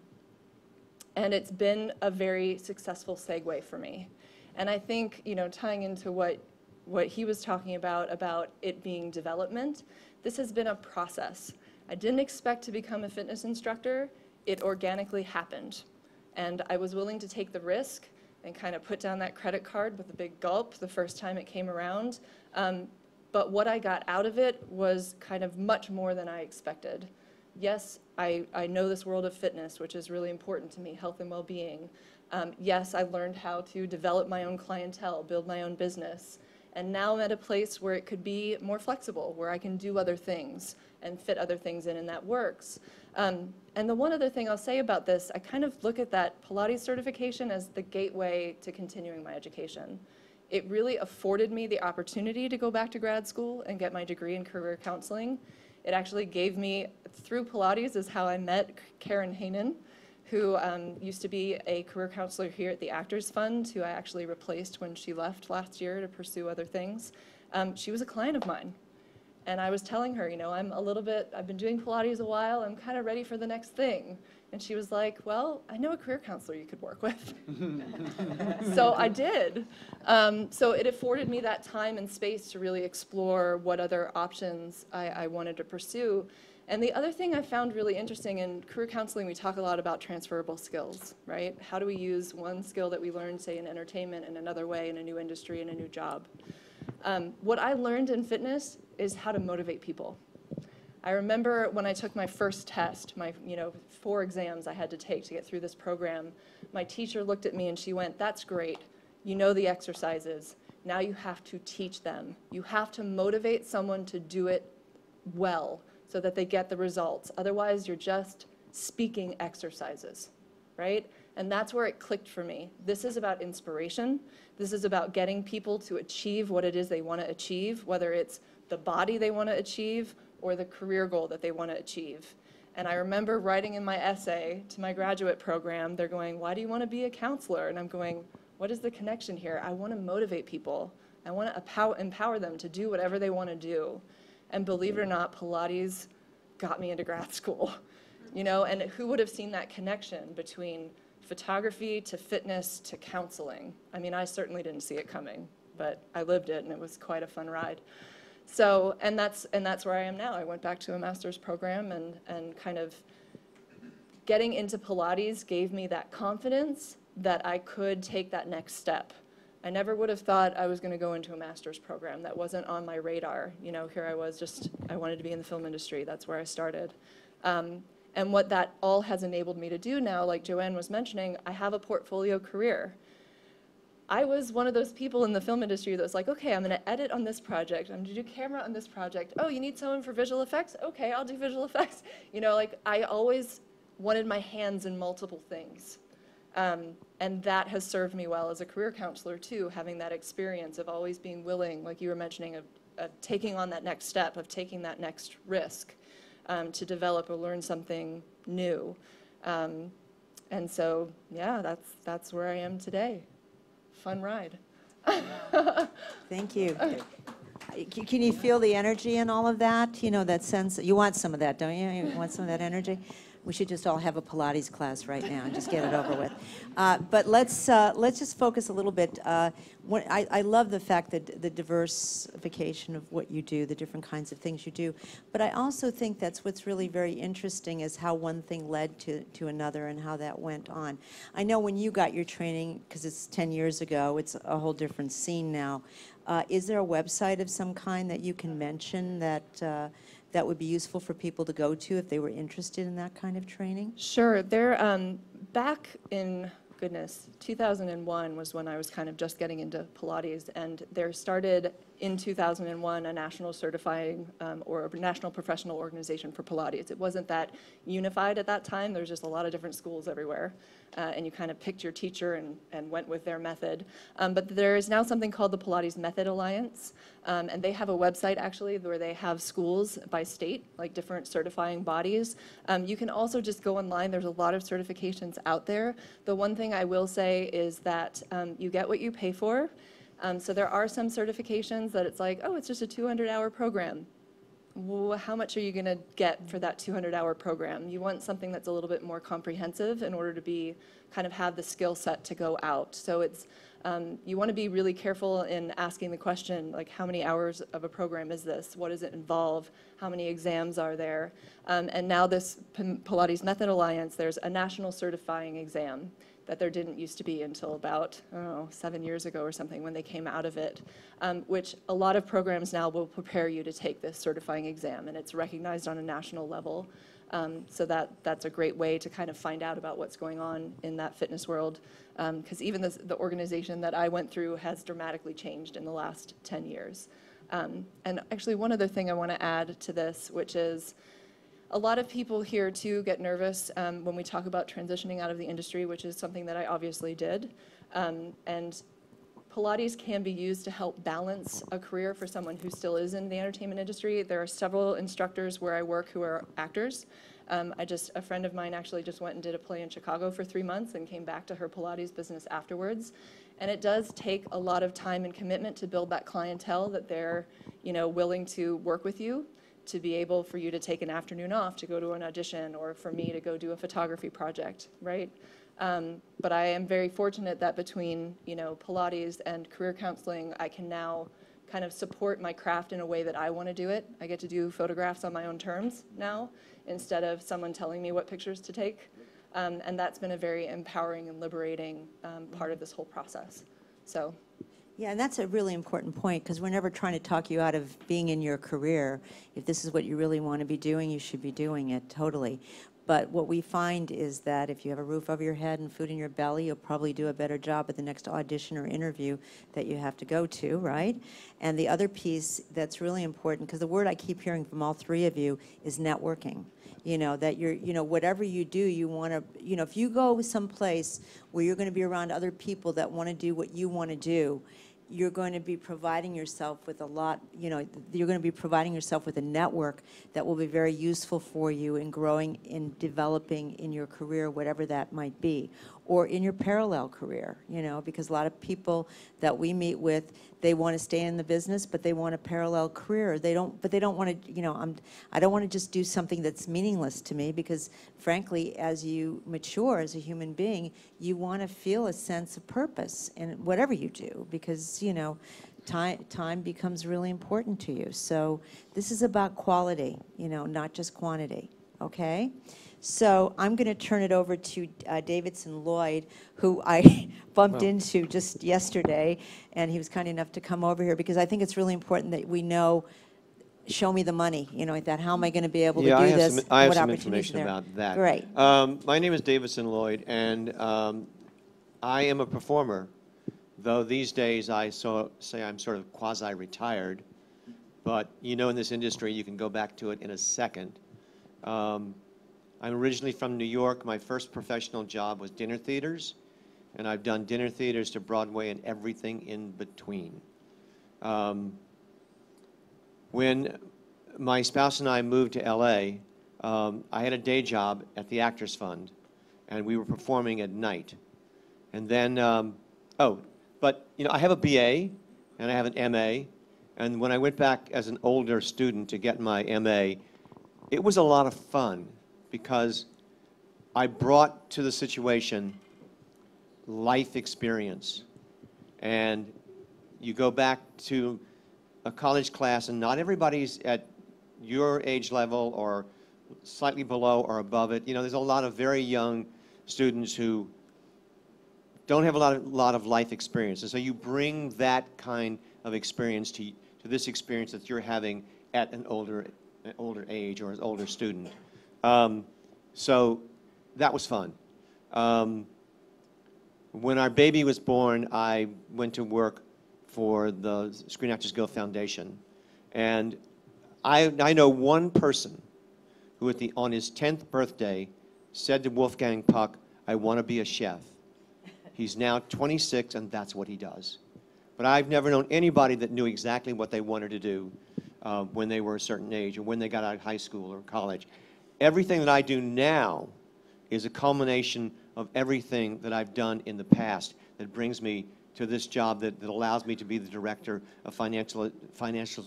S4: it's been a very successful segue for me. And I think, you know, tying into what he was talking about it being development, this has been a process. I didn't expect to become a fitness instructor. It organically happened. And I was willing to take the risk and kind of put down that credit card with a big gulp the first time it came around. But what I got out of it was kind of much more than I expected. Yes, I know this world of fitness, which is really important to me, health and well-being. Yes, I learned how to develop my own clientele, build my own business. And now I'm at a place where it could be more flexible, where I can do other things and fit other things in, and that works. And the one other thing I'll say about this, I kind of look at that Pilates certification as the gateway to continuing my education. It really afforded me the opportunity to go back to grad school and get my degree in career counseling. It actually gave me, through Pilates is how I met Karen Hainan, who used to be a career counselor here at the Actors Fund, who I actually replaced when she left last year to pursue other things. She was a client of mine. And I was telling her, you know, I've been doing Pilates a while, I'm kind of ready for the next thing. And she was like, well, I know a career counselor you could work with. So I did. So it afforded me that time and space to really explore what other options I wanted to pursue. And the other thing I found really interesting, in career counseling, we talk a lot about transferable skills, right? How do we use one skill that we learned, say, in entertainment in another way in a new industry, in a new job? What I learned in fitness is how to motivate people. I remember when I took my first test, my 4 exams I had to take to get through this program, my teacher looked at me and she went, that's great. You know the exercises. Now you have to teach them. You have to motivate someone to do it well so that they get the results. Otherwise, you're just speaking exercises, right? And that's where it clicked for me. This is about inspiration. This is about getting people to achieve what it is they want to achieve, whether it's the body they want to achieve or the career goal that they want to achieve. And I remember writing in my essay to my graduate program, they're going, why do you want to be a counselor? And I'm going, what is the connection here? I want to motivate people. I want to empower them to do whatever they want to do. And believe it or not, Pilates got me into grad school. You know, and who would have seen that connection between photography to fitness to counseling? I mean, I certainly didn't see it coming, but I lived it, and it was quite a fun ride. So, and that's where I am now. I went back to a master's program, and kind of getting into Pilates gave me that confidence that I could take that next step. I never would have thought I was going to go into a master's program. That wasn't on my radar. You know, here I was I wanted to be in the film industry. That's where I started. And what that all has enabled me to do now, like Joanne was mentioning, I have a portfolio career. I was one of those people in the film industry that was like, okay, I'm going to edit on this project. I'm going to do camera on this project. Oh, you need someone for visual effects? Okay, I'll do visual effects. You know, like I always wanted my hands in multiple things. And that has served me well as a career counselor too, having that experience of always being willing, like you were mentioning, of taking on that next step, of taking that next risk to develop or learn something new. And so, yeah, that's where I am today. Fun ride.
S1: Thank you. Can you feel the energy in all of that? You know, that sense, you want some of that, don't you? You want some of that energy? We should just all have a Pilates class right now and just get it over with. But let's just focus a little bit. I love the fact that the diversification of what you do, the different kinds of things you do. But I also think that's what's really very interesting is how one thing led to another and how that went on. I know when you got your training, because it's 10 years ago, it's a whole different scene now. Is there a website of some kind that you can mention that would be useful for people to go to if they were interested in that kind of training?
S4: Sure. There, back in, 2001 was when I was kind of just getting into Pilates, and there started in 2001 a national certifying or a national professional organization for Pilates. It wasn't that unified at that time. There was just a lot of different schools everywhere, and you kind of picked your teacher and went with their method. But there is now something called the Pilates Method Alliance, and they have a website actually where they have schools by state, like different certifying bodies. You can also just go online. There's a lot of certifications out there. The one thing I will say is that you get what you pay for. So there are some certifications that it's like, oh, it's just a 200-hour program. Well, how much are you going to get for that 200-hour program? You want something that's a little bit more comprehensive in order to be kind of have the skill set to go out. So it's you want to be really careful in asking the question, like, how many hours of a program is this? What does it involve? How many exams are there? And now this Pilates Method Alliance, there's a national certifying exam that there didn't used to be until about, I don't know, 7 years ago or something when they came out of it, which a lot of programs now will prepare you to take this certifying exam, and it's recognized on a national level. So that's a great way to kind of find out about what's going on in that fitness world, because even the organization that I went through has dramatically changed in the last 10 years. And actually, one other thing I want to add to this, which is, a lot of people here, too, get nervous when we talk about transitioning out of the industry, which is something that I obviously did. And Pilates can be used to help balance a career for someone who still is in the entertainment industry. There are several instructors where I work who are actors. A friend of mine actually just went and did a play in Chicago for 3 months and came back to her Pilates business afterwards. And it does take a lot of time and commitment to build that clientele that they're, willing to work with you, to be able for you to take an afternoon off to go to an audition, or for me to go do a photography project, right? But I am very fortunate that between, Pilates and career counseling, I can now kind of support my craft in a way that I want to do it. I get to do photographs on my own terms now, instead of someone telling me what pictures to take. And that's been a very empowering and liberating part of this whole process. So.
S1: Yeah, and that's a really important point, because we're never trying to talk you out of being in your career. If this is what you really want to be doing, you should be doing it, totally. But what we find is that if you have a roof over your head and food in your belly, you'll probably do a better job at the next audition or interview that you have to go to, right? And the other piece that's really important, because the word I keep hearing from all three of you is networking. That you're, whatever you do, you want to, if you go someplace where you're going to be around other people that want to do what you want to do, you're going to be providing yourself with a lot, you're going to be providing yourself with a network that will be very useful for you in growing, in developing in your career, whatever that might be, or in your parallel career, because a lot of people that we meet with, they want to stay in the business, but they want a parallel career. They don't want to, I don't want to just do something that's meaningless to me, because frankly, as you mature as a human being, you want to feel a sense of purpose in whatever you do, because, time becomes really important to you. So this is about quality, not just quantity, okay? So I'm going to turn it over to Davidson Lloyd, who I bumped into just yesterday, and he was kind enough to come over here, because I think it's really important that we know, show me the money, like that. How am I going to be able to do this?
S5: I have
S1: What
S5: some
S1: opportunities
S5: information
S1: are there?
S5: about that.
S1: Great.
S5: My name is Davidson Lloyd, and I am a performer, though these days I say I'm sort of quasi-retired. But in this industry, you can go back to it in a second. I'm originally from New York. My first professional job was dinner theaters, and I've done dinner theaters to Broadway and everything in between. When my spouse and I moved to LA, I had a day job at the Actors Fund, and we were performing at night. And then, I have a BA, and I have an MA, and when I went back as an older student to get my MA, it was a lot of fun, because I brought to the situation life experience. And you go back to a college class, and not everybody's at your age level or slightly below or above it. There's a lot of very young students who don't have a lot of life experience. And so you bring that kind of experience to this experience that you're having at an older age or an older student. So that was fun. When our baby was born, I went to work for the Screen Actors Guild Foundation. And I know one person who on his 10th birthday said to Wolfgang Puck, "I want to be a chef." He's now 26, and that's what he does. But I've never known anybody that knew exactly what they wanted to do when they were a certain age or when they got out of high school or college. Everything that I do now is a culmination of everything that I've done in the past that brings me to this job that allows me to be the director of financial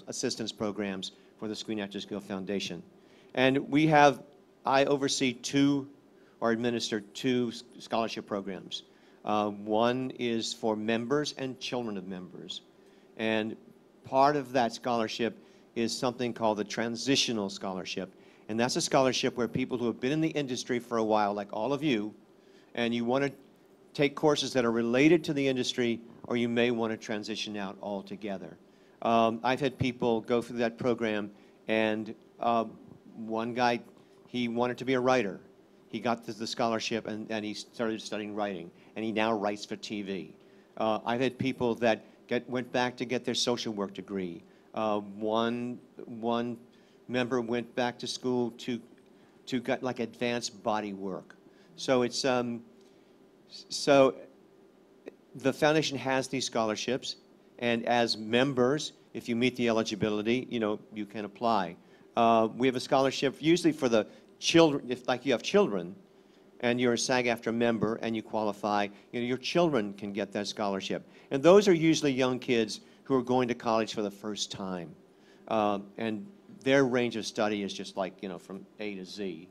S5: assistance programs for the Screen Actors Guild Foundation. And I oversee or administer two scholarship programs. One is for members and children of members. And part of that scholarship is something called the Transitional Scholarship. And that's a scholarship where people who have been in the industry for a while, like all of you, and you want to take courses that are related to the industry, or you may want to transition out altogether. I've had people go through that program, and one guy, he wanted to be a writer. He got the scholarship, and he started studying writing, and he now writes for TV. I've had people that went back to get their social work degree. One member went back to school to get like advanced body work. So it's so the foundation has these scholarships, and as members, if you meet the eligibility, you can apply. We have a scholarship usually for the children. If like you have children, and you're a SAG-AFTRA member and you qualify, your children can get that scholarship. And those are usually young kids who are going to college for the first time, and their range of study is just like from A to Z.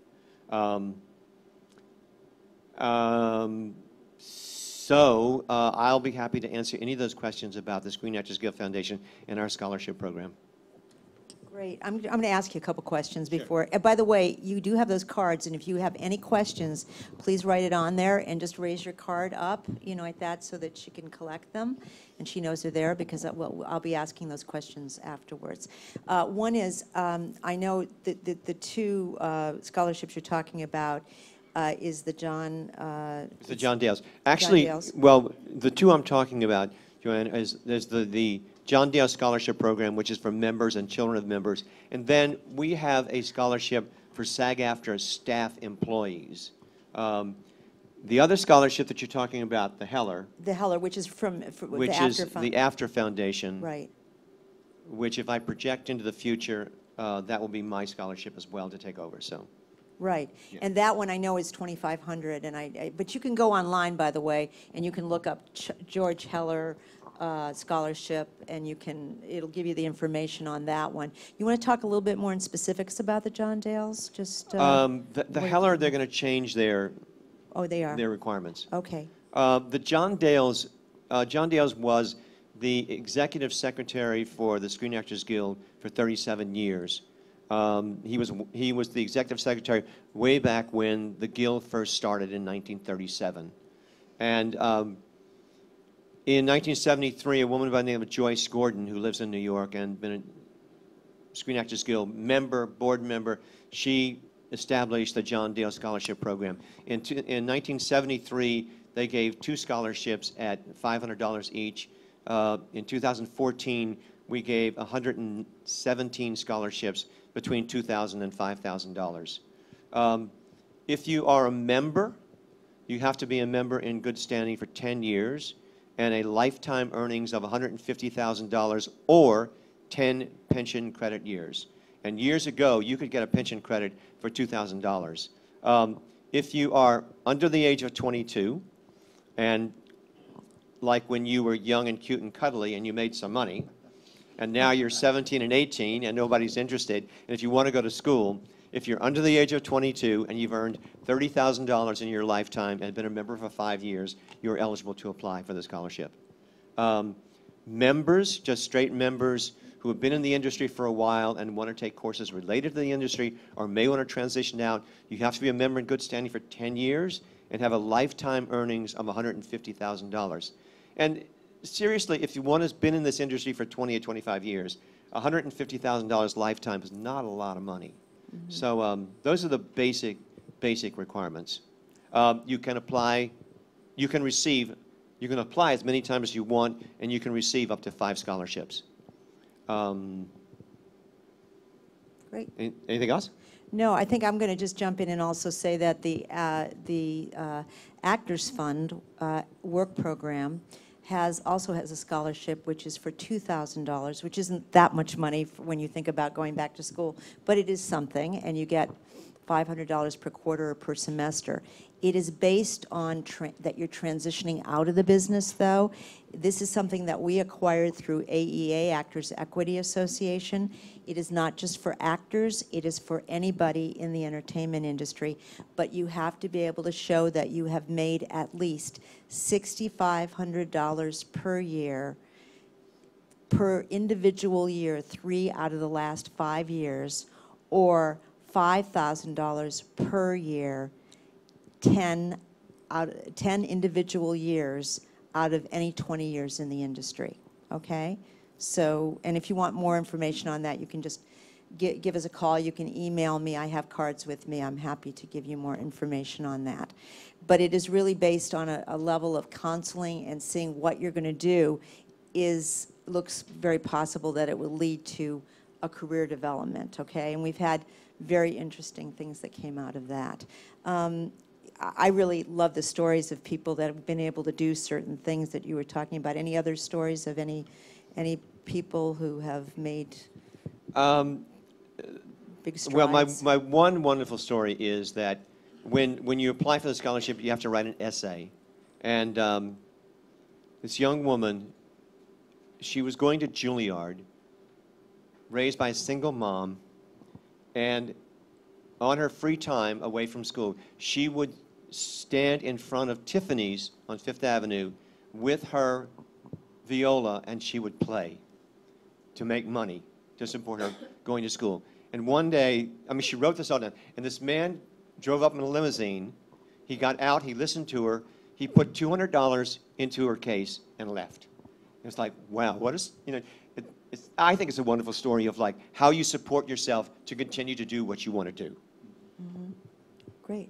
S5: So I'll be happy to answer any of those questions about the Screen Actors Guild Foundation and our scholarship program.
S1: Great. I'm going to ask you a couple questions before. By the way, you do have those cards, and if you have any questions, please write it on there and just raise your card up, like that, so that she can collect them, and she knows they're there, because I'll be asking those questions afterwards. One is, I know that the two scholarships you're talking about is the John...
S5: it's the John Dales. Actually,
S1: John Dales.
S5: Well, the two I'm talking about, Joanne, there's the John Dale Scholarship Program, which is for members and children of members. And then we have a scholarship for SAG-AFTRA staff employees. The other scholarship that you're talking about, the Heller.
S1: The Heller, which is from the
S5: which
S1: AFTRA
S5: is the AFTRA Foundation.
S1: Right.
S5: Which, if I project into the future, that will be my scholarship as well to take over. So.
S1: Right,
S5: Yeah.
S1: and that one I know is $2,500, and but you can go online, by the way, and you can look up George Heller scholarship, and it'll give you the information on that one. You want to talk a little bit more in specifics about the John Dales? Just
S5: the Heller, they're going to change their
S1: their
S5: requirements.
S1: Okay.
S5: The John Dales was the executive secretary for the Screen Actors Guild for 37 years. He was the executive secretary way back when the Guild first started in 1937. And in 1973, a woman by the name of Joyce Gordon, who lives in New York and been a Screen Actors Guild board member, she established the John Dale Scholarship Program. In 1973, they gave two scholarships at $500 each. In 2014, we gave 117 scholarships between $2,000 and $5,000. If you are a member, you have to be a member in good standing for 10 years and a lifetime earnings of $150,000 or 10 pension credit years. And years ago, you could get a pension credit for $2,000. If you are under the age of 22, and like when you were young and cute and cuddly and you made some money, and now you're 17 and 18 and nobody's interested, and if you want to go to school, if you're under the age of 22 and you've earned $30,000 in your lifetime and been a member for 5 years, you're eligible to apply for the scholarship. Members, just straight members who have been in the industry for a while and want to take courses related to the industry or may want to transition out, you have to be a member in good standing for 10 years and have a lifetime earnings of $150,000. And seriously, if one has been in this industry for 20 or 25 years, $150,000 lifetime is not a lot of money. Mm-hmm. So those are the basic requirements. You can apply, you can apply as many times as you want, and you can receive up to 5 scholarships.
S1: Great.
S5: Anything else?
S1: No, I think I'm going to just jump in and also say that the Actors Fund work program also has a scholarship which is for $2,000, which isn't that much money when you think about going back to school, but it is something, and you get $500 per quarter or per semester. It is based on that you're transitioning out of the business, though. This is something that we acquired through AEA, Actors Equity Association. It is not just for actors, it is for anybody in the entertainment industry, but you have to be able to show that you have made at least $6,500 per year, per individual year, 3 out of the last 5 years, or $5,000 per year, 10 individual years out of any 20 years in the industry, okay? So, and if you want more information on that, you can just give us a call. You can email me. I have cards with me. I'm happy to give you more information on that. But it is really based on a level of counseling and seeing what you're going to do looks very possible that it will lead to a career development, okay? And we've had very interesting things that came out of that. I really love the stories of people that have been able to do certain things that you were talking about. Any other stories of any people who have made big strides?
S5: Well, my one wonderful story is that when you apply for the scholarship, you have to write an essay. And this young woman, she was going to Juilliard, raised by a single mom, and on her free time away from school, she would stand in front of Tiffany's on Fifth Avenue with her viola, and she would play to make money to support her going to school. And one day, I mean, she wrote this all down, and this man drove up in a limousine. He got out, he listened to her, he put $200 into her case and left. It's like, wow, what is, you know, I think it's a wonderful story of like how you support yourself to continue to do what you want to do.
S1: Mm-hmm. Great,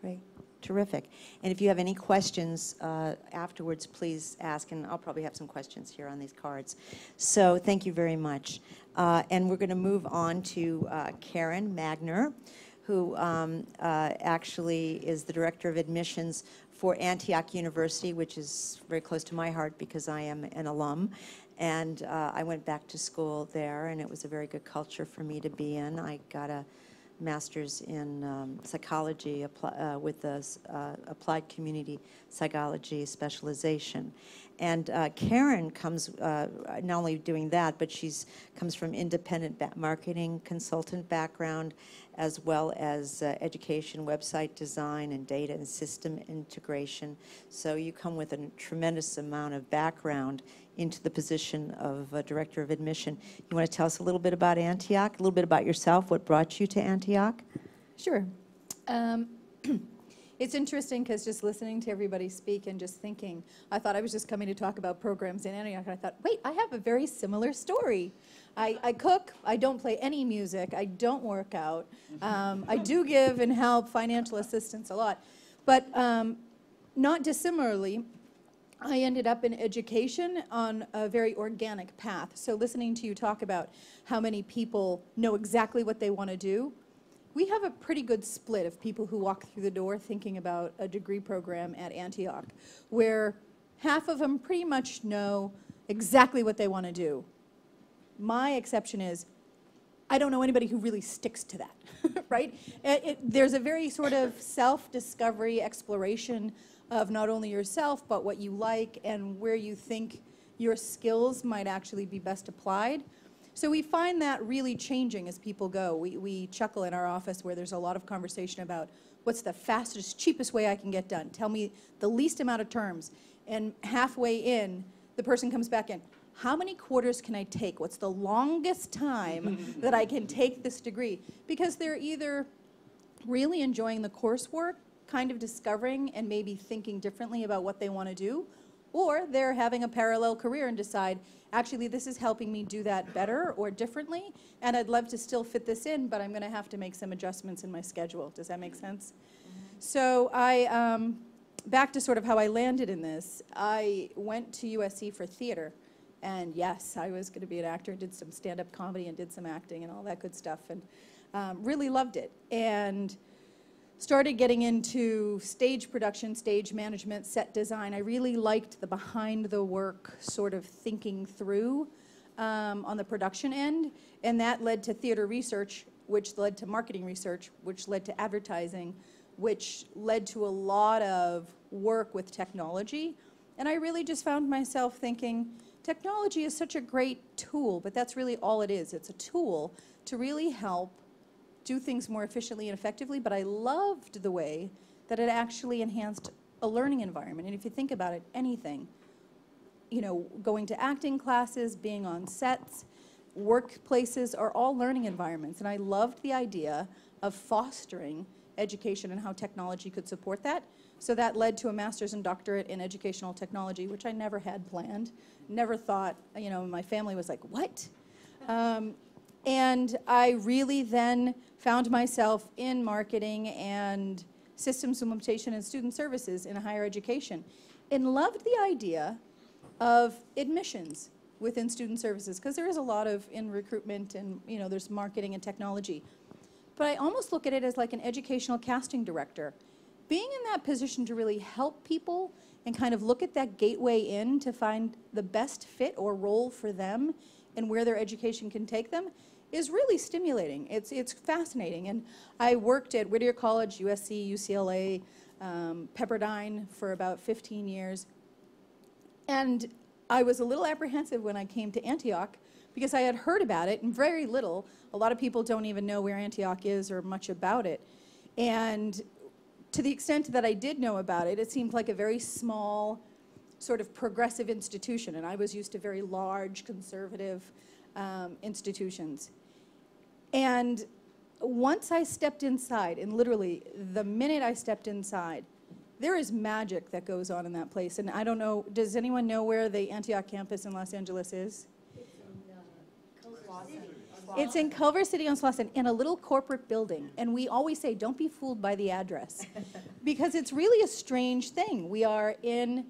S1: great, terrific. And if you have any questions afterwards, please ask, and I'll probably have some questions here on these cards. So thank you very much. And we're going to move on to Karen Magner, who actually is the Director of Admissions for Antioch University, which is very close to my heart because I am an alum. And I went back to school there, and it was a very good culture for me to be in. I got a master's in psychology with the applied community psychology specialization. And Karen comes not only doing that, but comes from independent marketing consultant background, as well as education, website design, and data and system integration. So you come with a tremendous amount of background into the position of Director of Admission. You want to tell us a little bit about Antioch, a little bit about yourself, what brought you to Antioch?
S6: Sure. It's interesting because just listening to everybody speak and just thinking, I thought I was just coming to talk about programs in Antioch, and I thought, wait, I have a very similar story. I cook, I don't play any music, I don't work out, I do give and help financial assistance a lot, but not dissimilarly, I ended up in education on a very organic path. So listening to you talk about how many people know exactly what they want to do, we have a pretty good split of people who walk through the door thinking about a degree program at Antioch, where half of them pretty much know exactly what they want to do. My exception is, I don't know anybody who really sticks to that, right? There's a very sort of self-discovery exploration of not only yourself, but what you like and where you think your skills might actually be best applied. So we find that really changing as people go. We chuckle in our office where there's a lot of conversation about what's the fastest, cheapest way I can get done. Tell me the least amount of terms. And halfway in, the person comes back in. How many quarters can I take? What's the longest time that I can take this degree? Because they're either really enjoying the coursework, kind of discovering and maybe thinking differently about what they want to do, or they're having a parallel career and decide, actually, this is helping me do that better or differently, and I'd love to still fit this in, but I'm going to have to make some adjustments in my schedule. Does that make sense? Mm-hmm. So back to sort of how I landed in this, I went to USC for theater, and yes, I was going to be an actor, did some stand-up comedy and did some acting and all that good stuff, and really loved it. And started getting into stage production, stage management, set design. I really liked the behind the work sort of thinking through on the production end, and that led to theater research which led to marketing research, which led to advertising, which led to a lot of work with technology. And I really just found myself thinking, technology is such a great tool, but that's really all it is. It's a tool to really help do things more efficiently and effectively, but I loved the way that it actually enhanced a learning environment. And if you think about it, anything, you know, going to acting classes, being on sets, workplaces are all learning environments. And I loved the idea of fostering education and how technology could support that. So that led to a master's and doctorate in educational technology, which I never had planned, never thought, you know, my family was like, what? And I really then found myself in marketing and systems implementation and student services in higher education, and loved the idea of admissions within student services, because there is a lot of in recruitment and, you know, there's marketing and technology. But I almost look at it as like an educational casting director. Being in that position to really help people and kind of look at that gateway in to find the best fit or role for them and where their education can take them is really stimulating. It's fascinating. And I worked at Whittier College, USC, UCLA, Pepperdine for about 15 years. And I was a little apprehensive when I came to Antioch because I had heard about it and very little. A lot of people don't even know where Antioch is or much about it. And to the extent that I did know about it, it seemed like a very small, sort of progressive institution. And I was used to very large, conservative institutions. And once I stepped inside, and literally the minute I stepped inside, there is magic that goes on in that place. And I don't know, does anyone know where the Antioch campus in Los Angeles is? It's in Culver City on Slauson, in a little corporate building. And we always say, don't be fooled by the address. Because it's really a strange thing. We are in,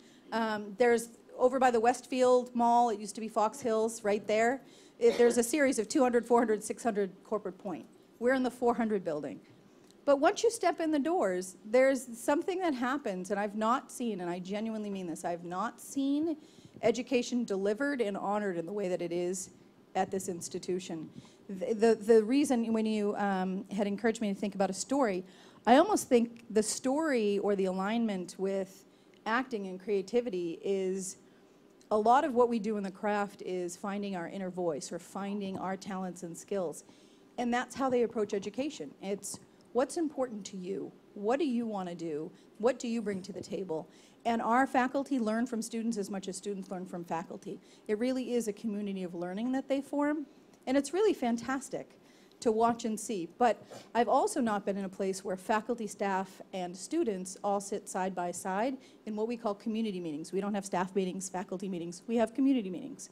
S6: there's over by the Westfield Mall, it used to be Fox Hills, right there. There's a series of 200, 400, 600 Corporate Point. We're in the 400 building. But once you step in the doors, there's something that happens, and I've not seen, and I genuinely mean this, I've not seen education delivered and honored in the way that it is at this institution. The reason, when you had encouraged me to think about a story, I almost think the story or the alignment with acting and creativity is a lot of what we do in the craft is finding our inner voice or finding our talents and skills. And that's how they approach education. It's what's important to you? What do you want to do? What do you bring to the table? And our faculty learn from students as much as students learn from faculty. It really is a community of learning that they form. And it's really fantastic to watch and see. But I've also not been in a place where faculty, staff, and students all sit side by side in what we call community meetings. We don't have staff meetings, faculty meetings. We have community meetings.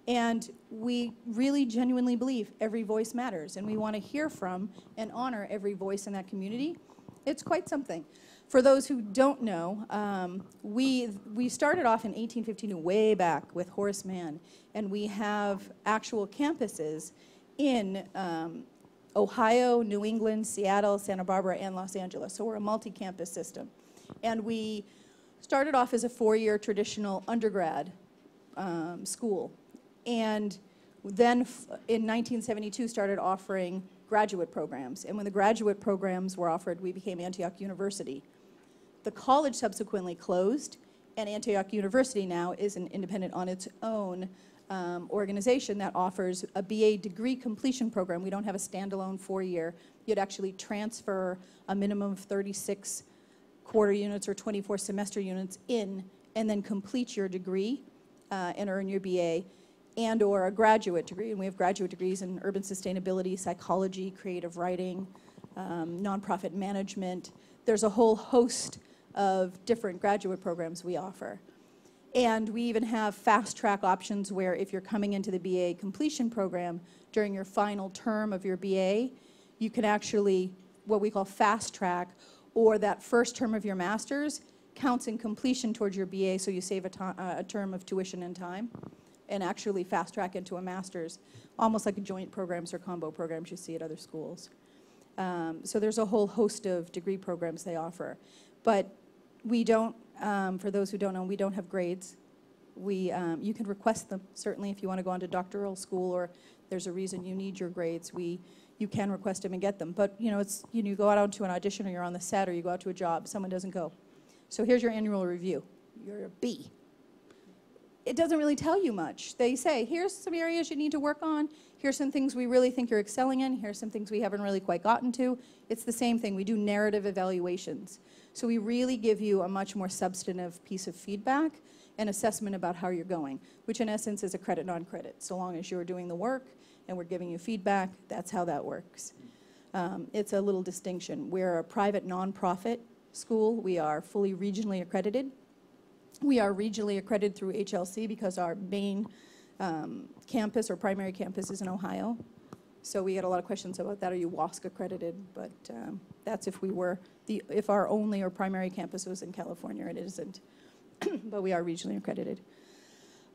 S6: And we really genuinely believe every voice matters, and we want to hear from and honor every voice in that community. It's quite something. For those who don't know, we started off in 1852, way back with Horace Mann, and we have actual campuses in Ohio, New England, Seattle, Santa Barbara, and Los Angeles. So we're a multi-campus system. And we started off as a 4-year traditional undergrad school. And then in 1972 started offering graduate programs. And when the graduate programs were offered, we became Antioch University. The college subsequently closed, and Antioch University now is an independent on its own organization that offers a BA degree completion program. We don't have a standalone 4-year. You'd actually transfer a minimum of 36 quarter units or 24 semester units in, and then complete your degree and earn your BA, and or a graduate degree. And we have graduate degrees in urban sustainability, psychology, creative writing, nonprofit management. There's a whole host of different graduate programs we offer. And we even have fast track options where if you're coming into the BA completion program during your final term of your BA, you can actually, what we call fast track, or that first term of your master's counts in completion towards your BA, so you save a term of tuition and time, and actually fast track into a master's, almost like joint programs or combo programs you see at other schools. So there's a whole host of degree programs they offer. But we don't, for those who don't know, we don't have grades. You can request them, certainly, if you want to go on to doctoral school or there's a reason you need your grades. you can request them and get them. But, you know, it's, you go out onto an audition or you're on the set or you go out to a job, someone doesn't go. So here's your annual review. You're a B. It doesn't really tell you much. They say, here's some areas you need to work on. Here's some things we really think you're excelling in. Here's some things we haven't really quite gotten to. It's the same thing. We do narrative evaluations. So we really give you a much more substantive piece of feedback and assessment about how you're going, which in essence is a credit, non-credit. So long as you're doing the work and we're giving you feedback, that's how that works. It's a little distinction. We're a private nonprofit school. We are fully regionally accredited. We are regionally accredited through HLC because our main campus or primary campus is in Ohio. So we get a lot of questions about that. Are you WASC accredited? But that's if we were, if our only or primary campus was in California. It isn't. But we are regionally accredited.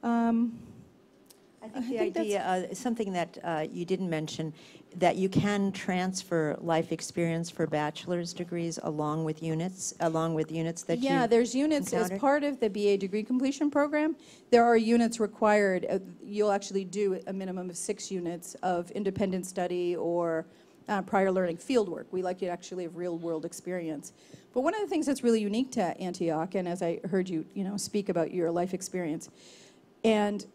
S1: I think the idea, something that you didn't mention, that you can transfer life experience for bachelor's degrees along with units that you
S6: Yeah, there's units as
S1: encountered?
S6: part of the BA degree completion program. There are units required. You'll actually do a minimum of 6 units of independent study or prior learning field work. We like you to actually have real world experience. But one of the things that's really unique to Antioch, and as I heard you, speak about your life experience, and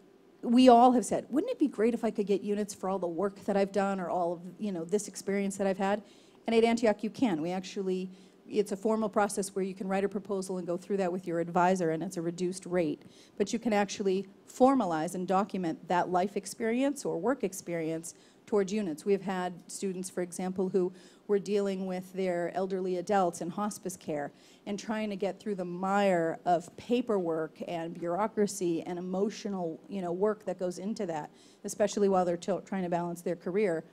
S6: we all have said, wouldn't it be great if I could get units for all the work that I've done or all of, this experience that I've had? And at Antioch, you can. We actually, it's a formal process where you can write a proposal and go through that with your advisor, and it's a reduced rate. But you can actually formalize and document that life experience or work experience towards units. We've had students, for example, who were dealing with their elderly adults in hospice care and trying to get through the mire of paperwork and bureaucracy and emotional, work that goes into that, especially while they're trying to balance their career.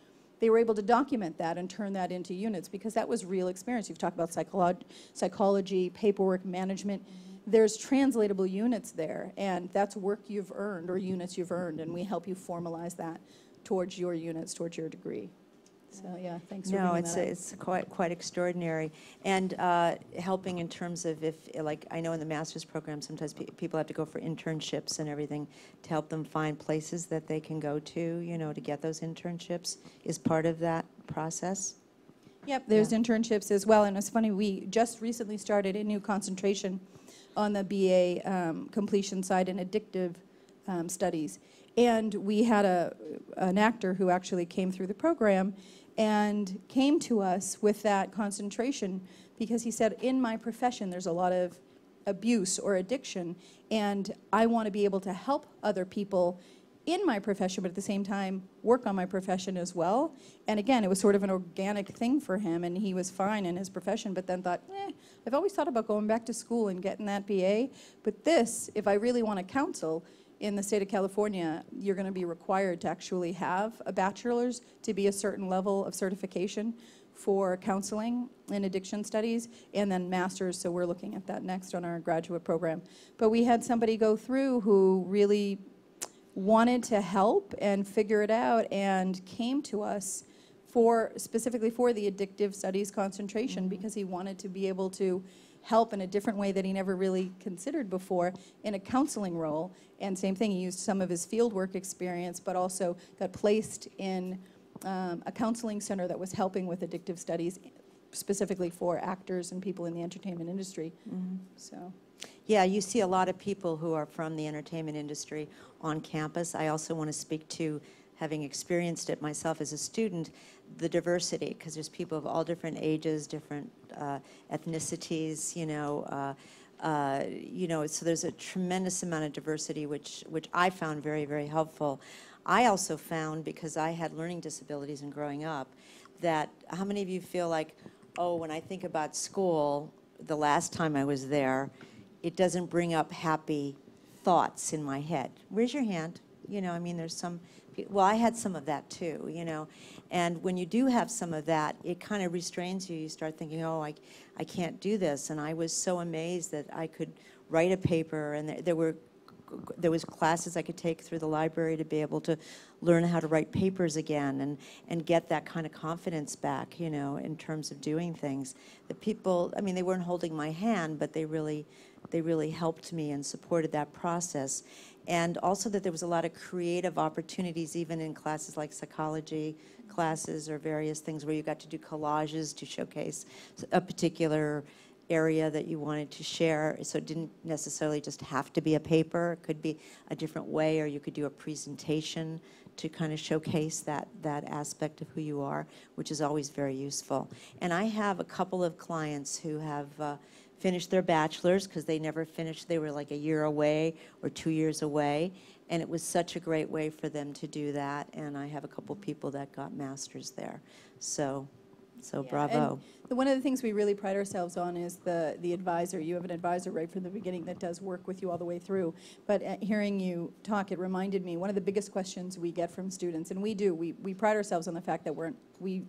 S6: They were able to document that and turn that into units because that was real experience. You've talked about psychology, paperwork management. There's translatable units there, and that's work you've earned or units you've earned, and we help you formalize that towards your units, towards your degree. So yeah, thanks for bringing that up.
S1: It's quite extraordinary, and helping in terms of I know in the master's program sometimes people have to go for internships and everything to help them find places that they can go to, to get those internships is part of that process.
S6: Yep, there's internships as well, and it's funny, we just recently started a new concentration on the BA completion side in addictive studies. And we had an actor who actually came through the program and came to us with that concentration because he said, in my profession, there's a lot of abuse or addiction, and I want to be able to help other people in my profession, but at the same time, work on my profession as well. And again, it was sort of an organic thing for him, and he was fine in his profession, but then thought, I've always thought about going back to school and getting that BA, but this, if I really want to counsel, in the state of California, you're going to be required to actually have a bachelor's to be a certain level of certification for counseling in addiction studies, and then master's, so we're looking at that next on our graduate program. But we had somebody go through who really wanted to help and figure it out and came to us specifically for the addictive studies concentration because he wanted to be able to help in a different way that he never really considered before in a counseling role. And same thing, he used some of his fieldwork experience, but also got placed in a counseling center that was helping with addictive studies, specifically for actors and people in the entertainment industry. So.
S1: Yeah, you see a lot of people who are from the entertainment industry on campus. I also want to speak to, having experienced it myself as a student, the diversity, because there's people of all different ages, different ethnicities, so there's a tremendous amount of diversity, which I found very, very helpful. I also found, because I had learning disabilities in growing up, that how many of you feel like, when I think about school, the last time I was there, it doesn't bring up happy thoughts in my head? Raise your hand. There's some, I had some of that too, and when you do have some of that, it kind of restrains you. You start thinking, I can't do this, and I was so amazed that I could write a paper, and there were there was classes I could take through the library to be able to learn how to write papers again and get that kind of confidence back, you know, in terms of doing things. The people, I mean, they weren't holding my hand, but they really helped me and supported that process. And also that there was a lot of creative opportunities, even in classes like psychology classes or various things where you got to do collages to showcase a particular area that you wanted to share. So it didn't necessarily just have to be a paper. It could be a different way, or you could do a presentation to kind of showcase that aspect of who you are, which is always very useful. And I have a couple of clients who have finished their bachelors because they never finished. They were like a year away or 2 years away, and it was such a great way for them to do that. And I have a couple people that got masters there. So bravo.
S6: And one of the things we really pride ourselves on is the advisor. You have an advisor right from the beginning that does work with you all the way through. But hearing you talk, it reminded me, one of the biggest questions we get from students, and we pride ourselves on the fact that we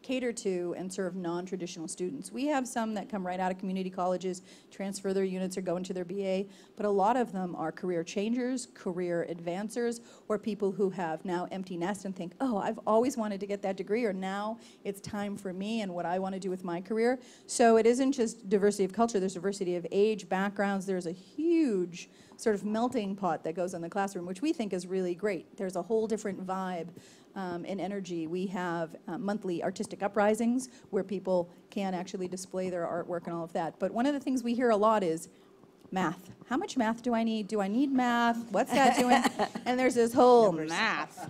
S6: cater to and serve non-traditional students. We have some that come right out of community colleges, transfer their units or go into their BA, but a lot of them are career changers, career advancers, or people who have now empty nest and think, oh, I've always wanted to get that degree, or now it's time for me and what I want to do with my career. So it isn't just diversity of culture, there's diversity of age, backgrounds, there's a huge sort of melting pot that goes in the classroom, which we think is really great. There's a whole different vibe and energy. We have monthly artistic uprisings where people can actually display their artwork and all of that. But one of the things we hear a lot is math. How much math do I need? Do I need math? What's that doing? And there's this whole math.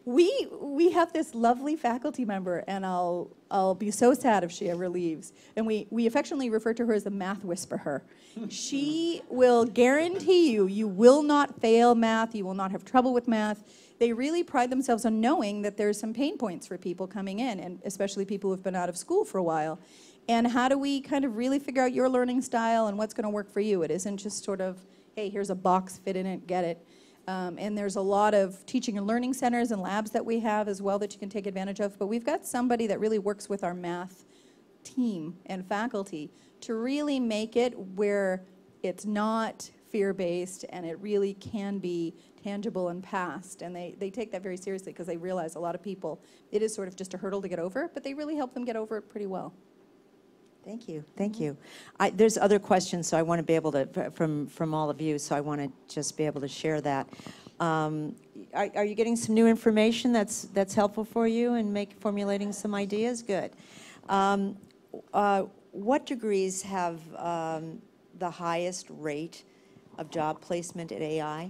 S6: We have this lovely faculty member, and I'll be so sad if she ever leaves. And we affectionately refer to her as the math whisperer. She will guarantee you will not fail math, you will not have trouble with math. They really pride themselves on knowing that there's some pain points for people coming in, and especially people who've been out of school for a while. And how do we kind of really figure out your learning style and what's going to work for you? It isn't just sort of, hey, here's a box, fit in it, get it. And there's a lot of teaching and learning centers and labs that we have as well that you can take advantage of. But we've got somebody that really works with our math team and faculty to really make it where it's not fear-based and it really can be tangible and passed. And they take that very seriously because they realize a lot of people, it is sort of just a hurdle to get over, but they really help them get over it pretty well.
S1: Thank you, thank you. There's other questions, so I want to be able to, from all of you, so I want to just be able to share that. Are you getting some new information that's helpful for you in formulating some ideas? Good. What degrees have the highest rate of job placement at AI?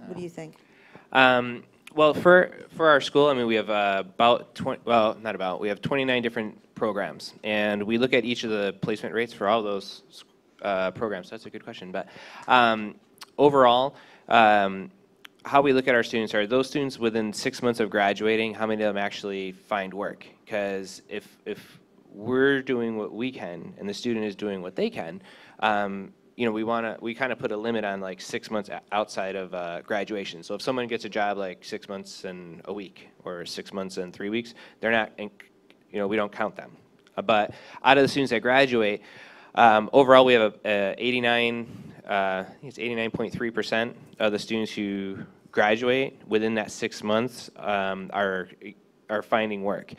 S1: What do you think?
S2: Well, for our school, I mean, we have about 20, well, not about, we have 29 different programs, and we look at each of the placement rates for all those programs. So that's a good question. But overall, how we look at our students are those students within 6 months of graduating, how many of them actually find work? Because if we're doing what we can and the student is doing what they can, you know, we kind of put a limit on like 6 months outside of graduation. So if someone gets a job like 6 months and a week or 6 months and 3 weeks, they're not, you know, we don't count them. But out of the students that graduate, overall we have a 89.3% of the students who graduate within that 6 months are finding work.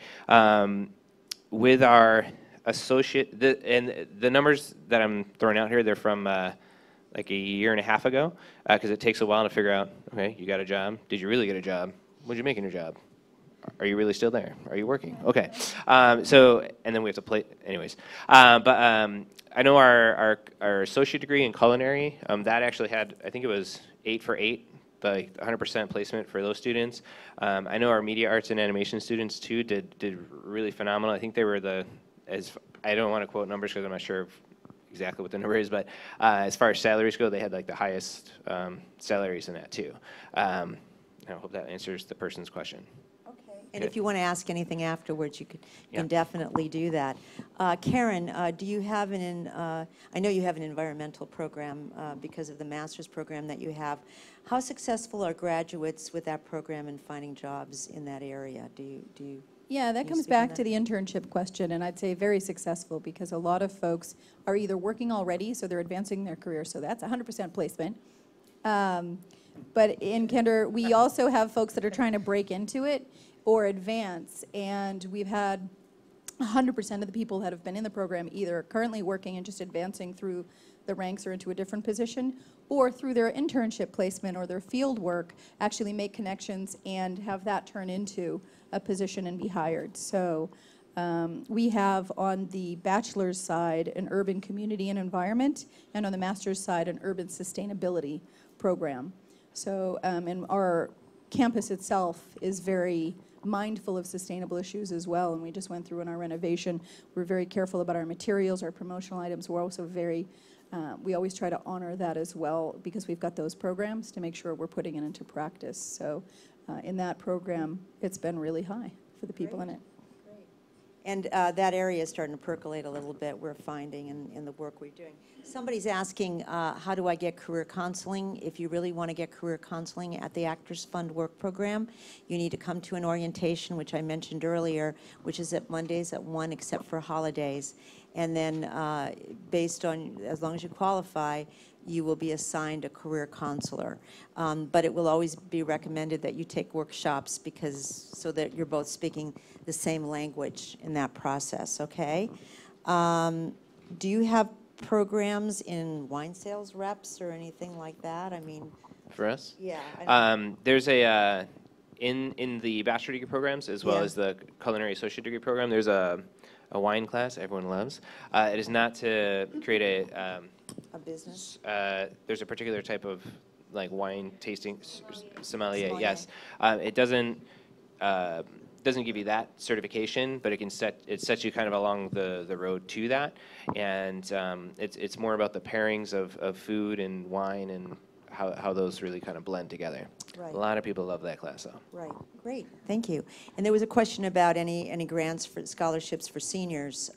S2: With our associate, and the numbers that I'm throwing out here, they're from like a year and a half ago, because it takes a while to figure out, okay, you got a job. Did you really get a job? What did you make in your job? Are you really still there? Are you working? Okay. So, and then we have to play, anyways. But I know our associate degree in culinary, that actually had, I think it was 8 for 8, the 100% placement for those students. I know our media arts and animation students too did really phenomenal. I think they were I don't want to quote numbers because I'm not sure exactly what the number is, but as far as salaries go, they had like the highest salaries in that too. I hope that answers the person's question.
S1: And if you want to ask anything afterwards, you can definitely do that. Karen, do you have I know you have an environmental program because of the master's program that you have. How successful are graduates with that program in finding jobs in that area? Do you?
S6: Yeah, that
S1: Can you
S6: comes
S1: speak on
S6: back
S1: that?
S6: to the internship question, and I'd say very successful because a lot of folks are either working already, so they're advancing their career, so that's 100% placement. But in Kinder, we also have folks that are trying to break into it or advance, and we've had 100% of the people that have been in the program either currently working and just advancing through the ranks or into a different position, or through their internship placement or their field work, actually make connections and have that turn into a position and be hired. So we have on the bachelor's side an urban community and environment, and on the master's side an urban sustainability program. So and our campus itself is very mindful of sustainable issues as well, and we just went through in our renovation. We're very careful about our materials, our promotional items. We're also very, we always try to honor that as well because we've got those programs to make sure we're putting it into practice. So in that program, it's been really high for the people in it.
S1: And that area is starting to percolate a little bit, we're finding, in the work we're doing. Somebody's asking, how do I get career counseling? If you really want to get career counseling at the Actors Fund Work Program, you need to come to an orientation, which I mentioned earlier, which is at Mondays at 1, except for holidays. And then based on, as long as you qualify, you will be assigned a career counselor. But it will always be recommended that you take workshops because so that you're both speaking the same language in that process, okay? Do you have programs in wine sales reps or anything like that? I mean,
S2: For us?
S1: yeah. I
S2: There's a, in the bachelor degree programs as well
S1: Yeah.
S2: as the culinary associate degree program, there's a wine class everyone loves. It is not to create
S1: a business?
S2: there's a particular type of like wine tasting, sommelier,
S1: Sommelier.
S2: yes. It doesn't give you that certification, but it sets you kind of along the road to that. And it's more about the pairings of food and wine and how those really kind of blend together.
S1: Right.
S2: A lot of people love that class though.
S1: Right, great, thank you. And there was a question about any grants for scholarships for seniors.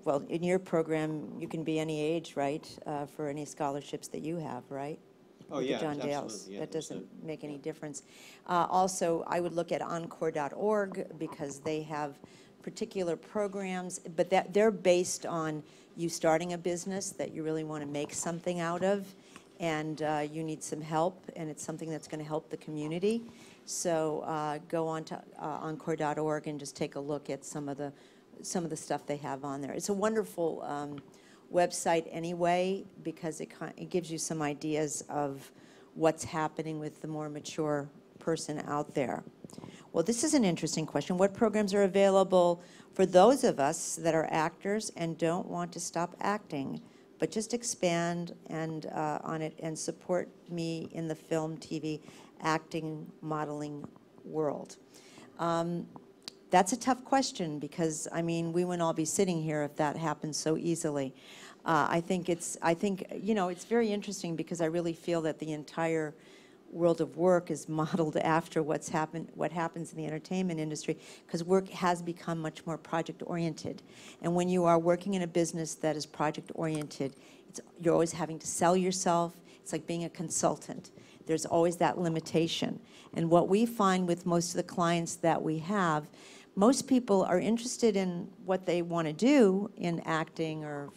S1: Well, in your program, you can be any age, right, for any scholarships that you have, right?
S5: Oh,
S1: With the
S5: yeah,
S1: John Dales.
S5: absolutely, yeah,
S1: That
S5: there's
S1: doesn't make any difference. Also, I would look at encore.org because they have particular programs, but they're based on you starting a business that you really want to make something out of, and you need some help, and it's something that's going to help the community. So go on to encore.org and just take a look at some of the stuff they have on there. It's a wonderful website anyway because it gives you some ideas of what's happening with the more mature person out there. Well, this is an interesting question. What programs are available for those of us that are actors and don't want to stop acting, but just expand and on it and support me in the film, TV, acting, modeling world? That's a tough question because, I mean, we wouldn't all be sitting here if that happened so easily. I think, you know, it's very interesting because I really feel that the entire world of work is modeled after what happens in the entertainment industry, because work has become much more project-oriented. And when you are working in a business that is project-oriented, you're always having to sell yourself. It's like being a consultant. There's always that limitation. And what we find with most of the clients that we have, most people are interested in what they want to do in acting or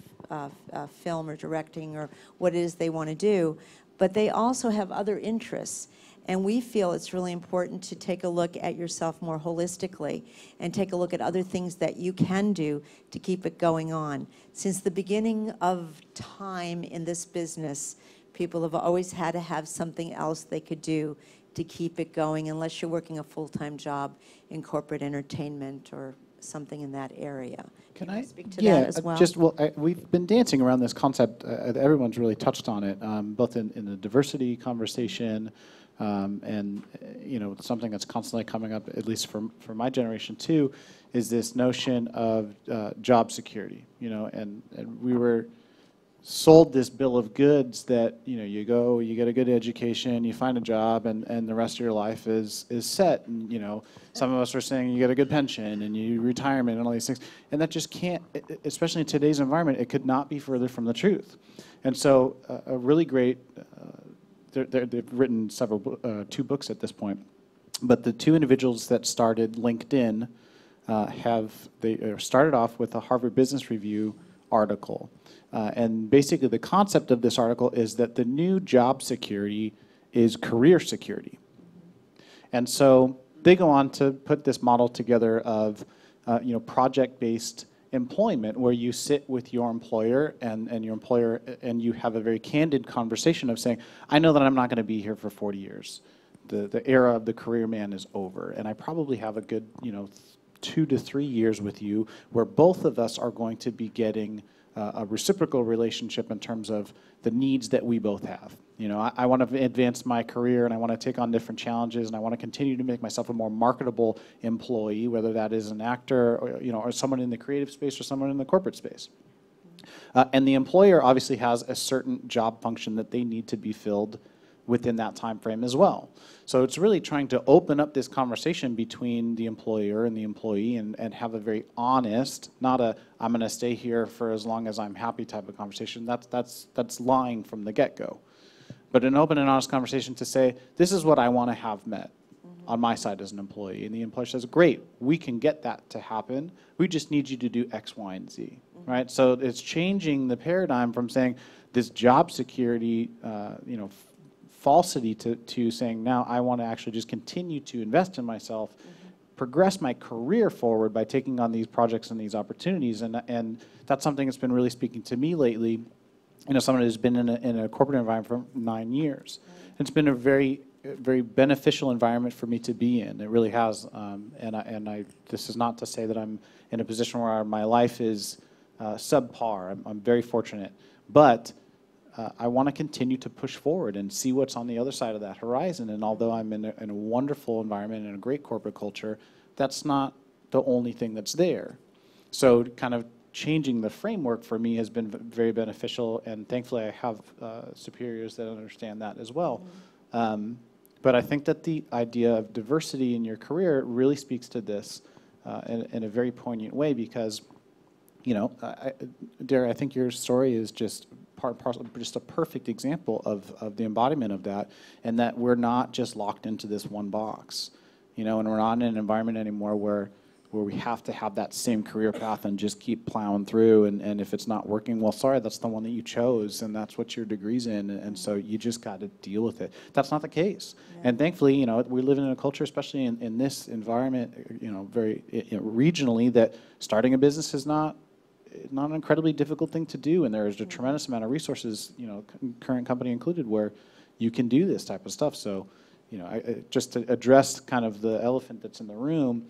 S1: film or directing or what it is they want to do, but they also have other interests. And we feel it's really important to take a look at yourself more holistically and take a look at other things that you can do to keep it going on. Since the beginning of time in this business, people have always had to have something else they could do to keep it going, unless you're working a full-time job in corporate entertainment or something in that area.
S3: Can
S1: You
S3: I
S1: wanna speak to that as well?
S3: We've been dancing around this concept. Everyone's really touched on it, both in the diversity conversation and you know, something that's constantly coming up, at least for my generation too, is this notion of job security. You know, and we were sold this bill of goods that, you know, you go, you get a good education, you find a job, and the rest of your life is set. And, you know, some of us are saying you get a good pension and you retirement and all these things. And that just can't, especially in today's environment, it could not be further from the truth. And so a really great, they've written 2 books at this point, but the 2 individuals that started LinkedIn they started off with a Harvard Business Review article. And basically the concept of this article is that the new job security is career security. And so they go on to put this model together of project-based employment, where you sit with your employer and your employer, and you have a very candid conversation of saying, I know that I'm not going to be here for 40 years. The era of the career man is over, and I probably have a good 2 to 3 years with you where both of us are going to be getting a reciprocal relationship in terms of the needs that we both have. I want to advance my career, and I want to take on different challenges, and I want to continue to make myself a more marketable employee, whether that is an actor or someone in the creative space or someone in the corporate space. And the employer obviously has a certain job function that they need to be filled within that time frame as well. So it's really trying to open up this conversation between the employer and the employee and have a very honest, not a I'm going to stay here for as long as I'm happy type of conversation. That's lying from the get-go. But an open and honest conversation to say, this is what I want to have met on my side as an employee. And the employer says, great, we can get that to happen. We just need you to do X, Y, and Z, right? So it's changing the paradigm from saying this job security, falsity to saying, now I want to actually just continue to invest in myself, progress my career forward by taking on these projects and these opportunities. And that's something that's been really speaking to me lately. Someone who's been in a corporate environment for 9 years. It's been a very, very beneficial environment for me to be in. It really has. This is not to say that I'm in a position where my life is subpar. I'm very fortunate. But I want to continue to push forward and see what's on the other side of that horizon. And although I'm in a wonderful environment and a great corporate culture, that's not the only thing that's there. So kind of changing the framework for me has been very beneficial, and thankfully I have superiors that understand that as well. But I think that the idea of diversity in your career really speaks to this in a very poignant way, because, Dara, I think your story is just just a perfect example of the embodiment of that, and that we're not just locked into this one box, and we're not in an environment anymore where we have to have that same career path and just keep plowing through, and if it's not working, well, sorry, that's the one that you chose, and that's what your degree's in, and so you just got to deal with it. That's not the case. Yeah. And thankfully, we live in a culture, especially in this environment, very regionally, that starting a business is not an incredibly difficult thing to do, and there's a tremendous amount of resources, current company included, where you can do this type of stuff. So, just to address kind of the elephant that's in the room,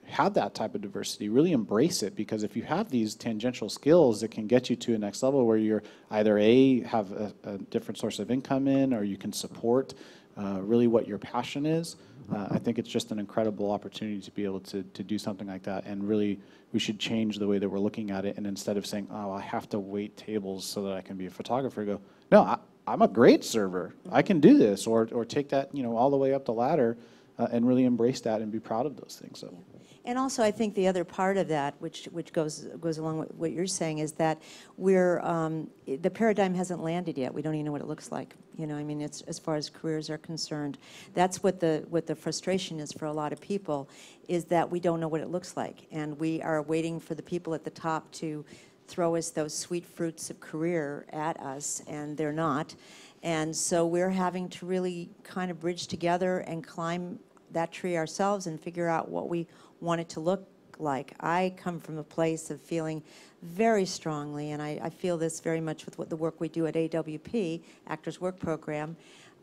S3: have that type of diversity, really embrace it, because if you have these tangential skills that can get you to a next level where you're either have a different source of income in, or you can support really what your passion is, I think it's just an incredible opportunity to be able to do something like that. And really, we should change the way that we're looking at it, and instead of saying, oh, I have to wait tables so that I can be a photographer, go, no, I'm a great server. I can do this, or take that all the way up the ladder and really embrace that and be proud of those things. So.
S1: And also, I think the other part of that, which goes along with what you're saying, is that the paradigm hasn't landed yet. We don't even know what it looks like. It's as far as careers are concerned. That's what the frustration is for a lot of people, is that we don't know what it looks like, and we are waiting for the people at the top to throw us those sweet fruits of career at us, and they're not. And so we're having to really kind of bridge together and climb that tree ourselves and figure out what we want it to look like. I come from a place of feeling very strongly, and I feel this very much with what the work we do at AWP, Actors Work Program,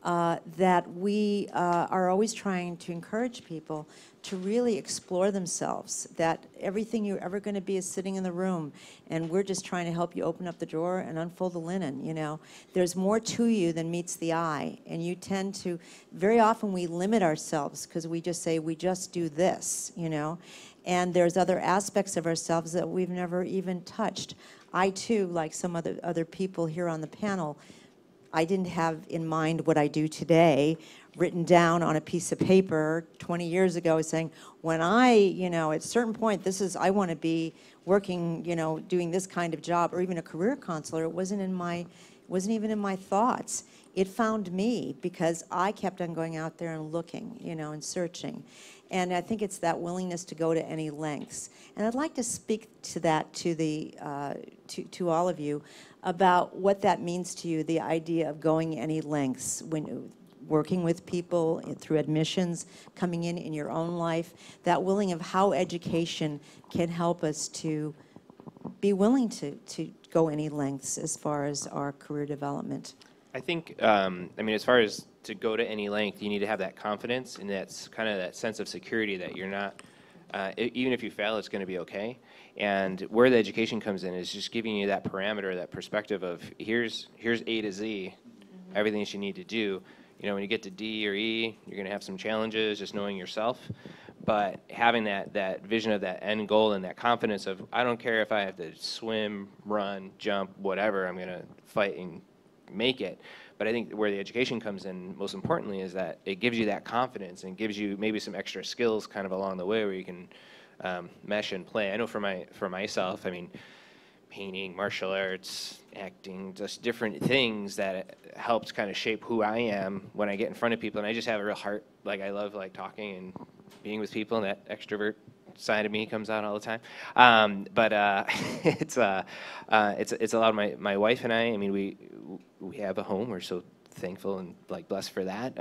S1: that we are always trying to encourage people to really explore themselves, that everything you're ever going to be is sitting in the room, and we're just trying to help you open up the drawer and unfold the linen. There's more to you than meets the eye, and you tend to, very often we limit ourselves because we just say, we just do this, and there's other aspects of ourselves that we've never even touched. I too, like some other people here on the panel, I didn't have in mind what I do today written down on a piece of paper 20 years ago, saying, when I, at a certain point, I want to be working, doing this kind of job, or even a career counselor. It wasn't even in my thoughts. It found me because I kept on going out there and looking, and searching. And I think it's that willingness to go to any lengths. And I'd like to speak to that to all of you about what that means to you, the idea of going any lengths when working with people through admissions, coming in your own life, that willing of how education can help us to be willing to go any lengths as far as our career development.
S2: I think, I mean, as far as to go to any length, you need to have that confidence and that's kind of that sense of security that you're not, even if you fail, it's going to be okay. And where the education comes in is just giving you that parameter, that perspective of here's A to Z, everything that you need to do. You know, when you get to D or E, you're going to have some challenges just knowing yourself. But having that vision of that end goal and that confidence of, I don't care if I have to swim, run, jump, whatever, I'm going to fight and make it. But I think where the education comes in, most importantly, is that it gives you that confidence and gives you maybe some extra skills kind of along the way where you can mesh and play. I know for myself, I mean, painting, martial arts, acting, just different things that helped kind of shape who I am when I get in front of people. And I just have a real heart, like I love like talking and being with people, and that extrovert side of me comes out all the time. It's a lot of my wife and I mean, we have a home. We're so thankful and like blessed for that.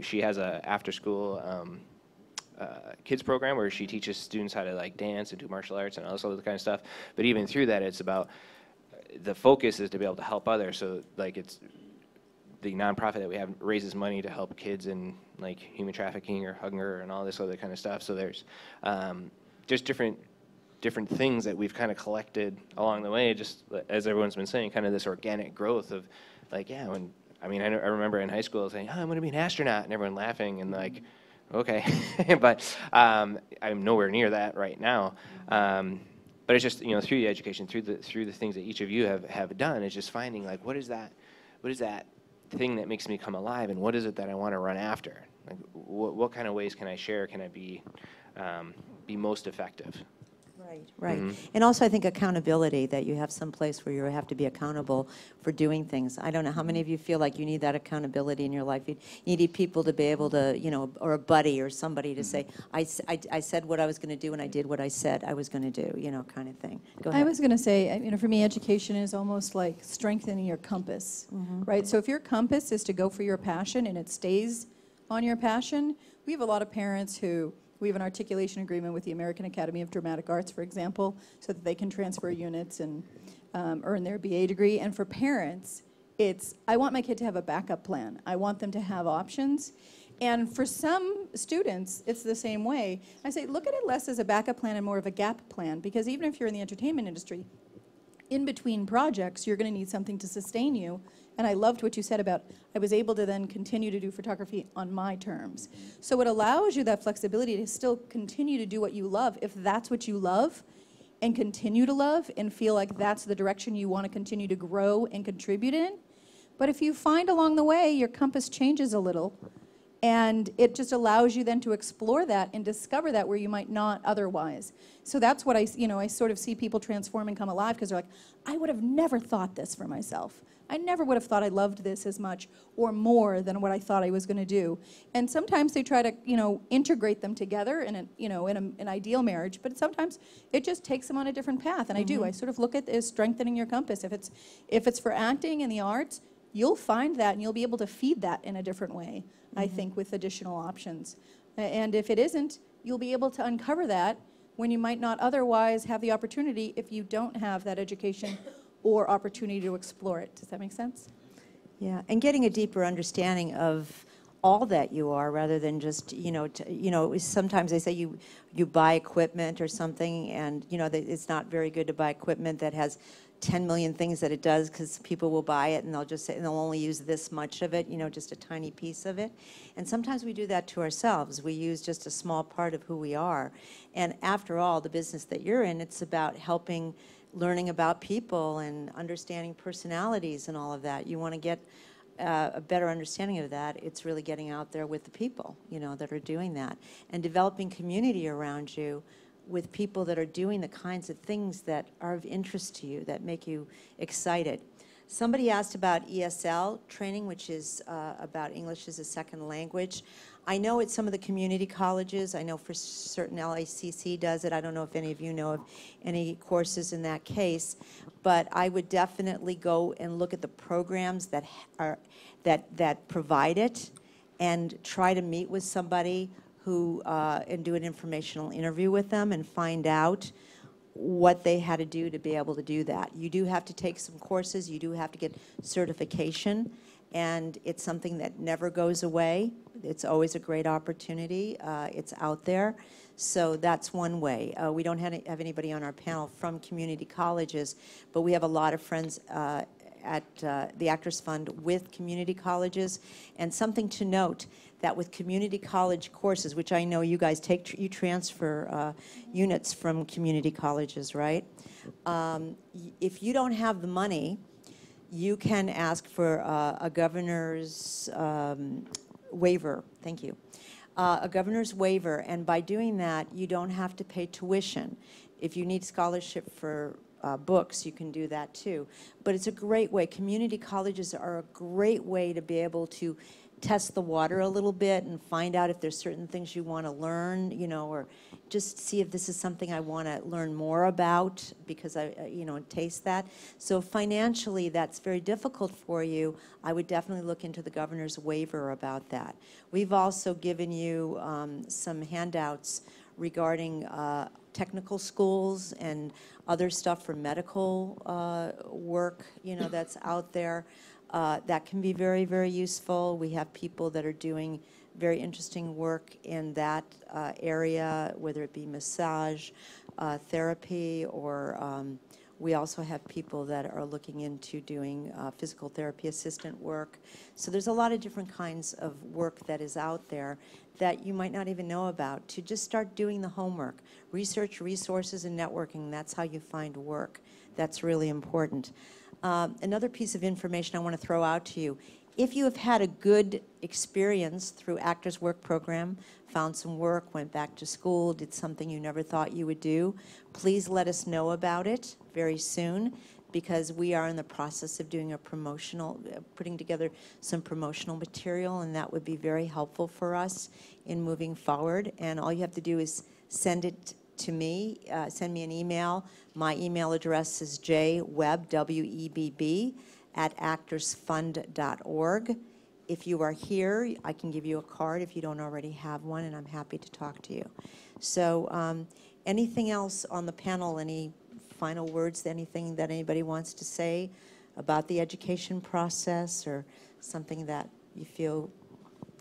S2: She has a after school kids program where she teaches students how to like dance and do martial arts and all this other kind of stuff. But even through that, it's about the focus is to be able to help others. So like it's the nonprofit that we have raises money to help kids in like human trafficking or hunger and all this other kind of stuff. So there's just different things that we've kind of collected along the way, just as everyone's been saying, kind of this organic growth of like, yeah, I remember in high school saying, oh, I'm going to be an astronaut, and everyone laughing and like, okay, but I'm nowhere near that right now. But it's just, you know, through the education, through the things that each of you have done, it's just finding like, what is that thing that makes me come alive, and what is it that I want to run after? Like, what kind of ways can I share? Can I be most effective?
S1: Right. And also I think accountability, that you have some place where you have to be accountable for doing things. I don't know how many of you feel like you need that accountability in your life. You need people to be able to, you know, or a buddy or somebody to say, I said what I was going to do and I did what I said I was going to do, you know, kind of thing. Go ahead.
S6: I was going to say, you know, for me, education is almost like strengthening your compass, right? So if your compass is to go for your passion and it stays on your passion, we have a lot of parents who, we have an articulation agreement with the American Academy of Dramatic Arts, for example, so that they can transfer units and earn their BA degree. And for parents, it's, I want my kid to have a backup plan. I want them to have options. And for some students, it's the same way. I say, look at it less as a backup plan and more of a gap plan, because even if you're in the entertainment industry, in between projects, you're going to need something to sustain you. And I loved what you said about, I was able to then continue to do photography on my terms. So it allows you that flexibility to still continue to do what you love, if that's what you love, and continue to love, and feel like that's the direction you want to continue to grow and contribute in. But if you find along the way your compass changes a little, and it just allows you then to explore that and discover that where you might not otherwise. So that's what I sort of see people transform and come alive, because they're like, I would have never thought this for myself. I never would have thought I loved this as much or more than what I thought I was going to do. And sometimes they try to, you know, integrate them together in an ideal marriage, but sometimes it just takes them on a different path. And I sort of look at it as strengthening your compass. If it's for acting and the arts, you'll find that and you'll be able to feed that in a different way, I think, with additional options. And if it isn't, you'll be able to uncover that when you might not otherwise have the opportunity if you don't have that education or opportunity to explore it. Does that make sense?
S1: Yeah, and getting a deeper understanding of all that you are, rather than just, sometimes they say you buy equipment or something, and, it's not very good to buy equipment that has 10 million things that it does, because people will buy it and they'll just say, and they'll only use this much of it, just a tiny piece of it. And sometimes we do that to ourselves. We use just a small part of who we are. And after all, the business that you're in, it's about learning about people and understanding personalities and all of that. You want to get a better understanding of that. It's really getting out there with the people, that are doing that, and developing community around you with people that are doing the kinds of things that are of interest to you, that make you excited. Somebody asked about ESL training, which is about English as a second language. I know at some of the community colleges, I know for certain LACC does it. I don't know if any of you know of any courses in that case, but I would definitely go and look at the programs that that provide it, and try to meet with somebody who and do an informational interview with them and find out what they had to do to be able to do that. You do have to take some courses, you do have to get certification, and it's something that never goes away. It's always a great opportunity. It's out there. So that's one way. We don't have anybody on our panel from community colleges, but we have a lot of friends at the Actors Fund with community colleges. And something to note, that with community college courses, which I know you guys take, you transfer units from community colleges, right? If you don't have the money, you can ask for a governor's waiver. Thank you. A governor's waiver, and by doing that, you don't have to pay tuition. If you need scholarship for books, you can do that too. But it's a great way. Community colleges are a great way to be able to test the water a little bit and find out if there's certain things you want to learn, you know, or just see if this is something I want to learn more about because I, you know, taste that. So financially, that's very difficult for you. I would definitely look into the governor's waiver about that. We've also given you some handouts regarding technical schools and other stuff for medical work, you know, that's out there. That can be very, very useful. We have people that are doing very interesting work in that area, whether it be massage therapy, or we also have people that are looking into doing physical therapy assistant work. So there's a lot of different kinds of work that is out there that you might not even know about. To just start doing the homework, research, resources, and networking. That's how you find work. That's really important. Another piece of information I want to throw out to you. If you have had a good experience through Actors Work Program, found some work, went back to school, did something you never thought you would do, please let us know about it very soon, because we are in the process of doing a promotional, putting together some promotional material, and that would be very helpful for us in moving forward. And all you have to do is send it to me, send me an email. My email address is jwebb, W-E-B-B, @actorsfund.org. If you are here, I can give you a card if you don't already have one, and I'm happy to talk to you. So anything else on the panel, any final words, anything that anybody wants to say about the education process, or something that you feel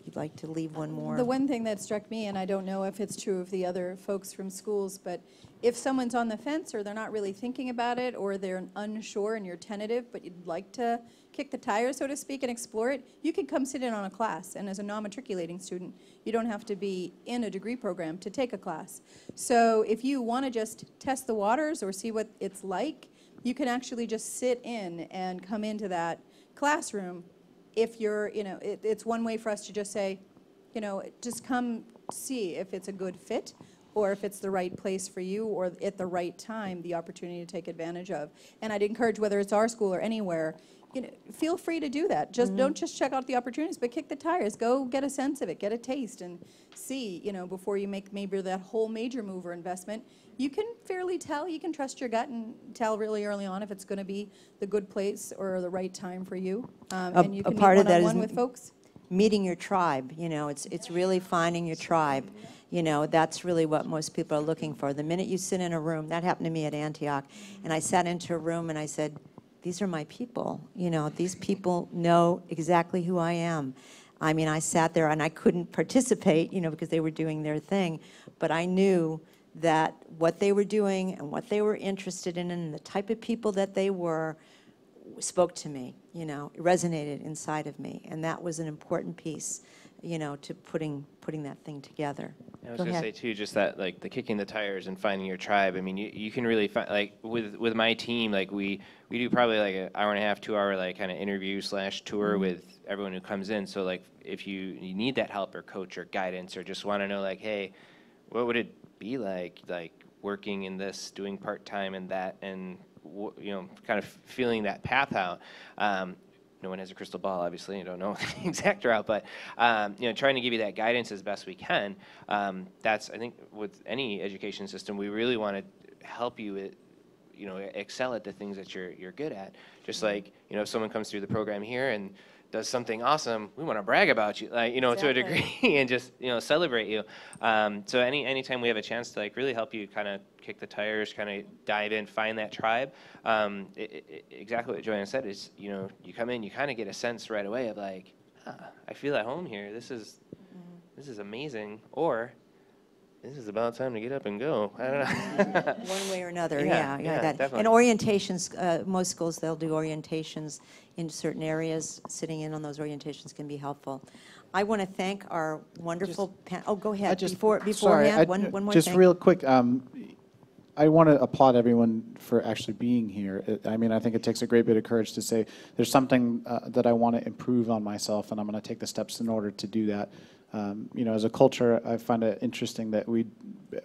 S1: you'd like to leave one more?
S6: The one thing that struck me, and I don't know if it's true of the other folks from schools, but if someone's on the fence or they're not really thinking about it, or they're unsure and you're tentative, but you'd like to kick the tires, so to speak, and explore it, you can come sit in on a class. And as a non-matriculating student, you don't have to be in a degree program to take a class. So if you want to just test the waters or see what it's like, you can actually just sit in and come into that classroom. If you're, you know, it's one way for us to just say, you know, just come see if it's a good fit, or if it's the right place for you, or at the right time, the opportunity to take advantage of. And I'd encourage, whether it's our school or anywhere, you know, feel free to do that. Just don't just check out the opportunities, but kick the tires. Go get a sense of it, get a taste, and see, you know, before you make maybe that whole major move or investment. You can fairly tell, you can trust your gut and tell really early on if it's going to be the good place or the right time for you. And you can meet one-on-one with folks.
S1: Meeting your tribe, you know, it's really finding your tribe. You know, that's really what most people are looking for. The minute you sit in a room, that happened to me at Antioch, and I sat into a room and I said, these are my people. You know, these people know exactly who I am. I mean, I sat there and I couldn't participate, you know, because they were doing their thing, but I knew that what they were doing and what they were interested in and the type of people that they were spoke to me, you know, it resonated inside of me. And that was an important piece, you know, to putting that thing together.
S2: I was going to say too, just that, like, the kicking the tires and finding your tribe. I mean, you can really find, like, with my team, like, we do probably like an hour and a half, 2 hour, like, kind of interview / tour with everyone who comes in. So, like, if you need that help or coach or guidance, or just want to know, like, hey, what would it be like working in this, doing part-time in that, and kind of feeling that path out. No one has a crystal ball, obviously. You don't know the exact route, but trying to give you that guidance as best we can. That's, I think, with any education system, we really want to help you, excel at the things that you're good at. Just like, if someone comes through the program here and does something awesome, we want to brag about you, to a degree, and just celebrate you. So anytime we have a chance to really help you kind of kick the tires, kind of dive in, find that tribe. Exactly what Joanne said is, you come in, you kind of get a sense right away of I feel at home here. This is amazing, or this is about time to get up and go. I don't know.
S1: One way or another,
S2: Yeah,
S1: that.
S2: definitely.
S1: And orientations, most schools, they'll do orientations in certain areas. Sitting in on those orientations can be helpful. I want to thank our wonderful go ahead. Beforehand, one more
S3: just
S1: thing.
S3: real quick, I want to applaud everyone for actually being here. I think it takes a great bit of courage to say there's something that I want to improve on myself, and I'm going to take the steps in order to do that. As a culture, I find it interesting that we,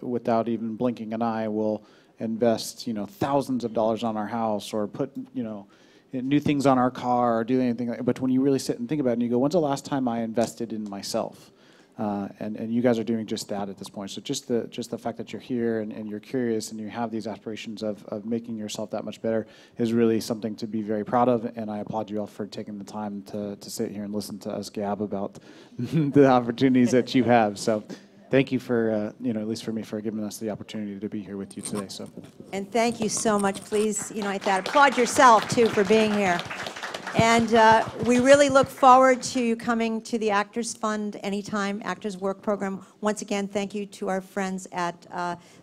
S3: without even blinking an eye, will invest, thousands of dollars on our house or put, new things on our car or do anything. But when you really sit and think about it, and you go, when's the last time I invested in myself? And you guys are doing just that at this point. So just the fact that you're here and you're curious and you have these aspirations of making yourself that much better is really something to be very proud of. And I applaud you all for taking the time to sit here and listen to us gab about the opportunities that you have. So thank you for, at least for me, for giving us the opportunity to be here with you today. So.
S1: And thank you so much. Please unite that. Applaud yourself, too, for being here. And we really look forward to you coming to the Actors Fund anytime, Actors Work Program. Once again, thank you to our friends at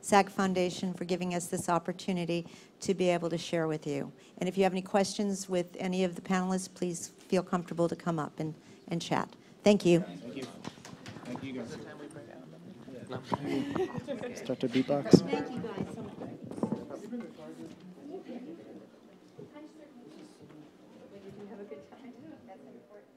S1: SAG Foundation for giving us this opportunity to be able to share with you. And if you have any questions with any of the panelists, please feel comfortable to come up and chat. Thank you.
S3: Thank you. Thank you guys. Start to beatbox.
S1: Thank you guys so much. Have a good time. That's important.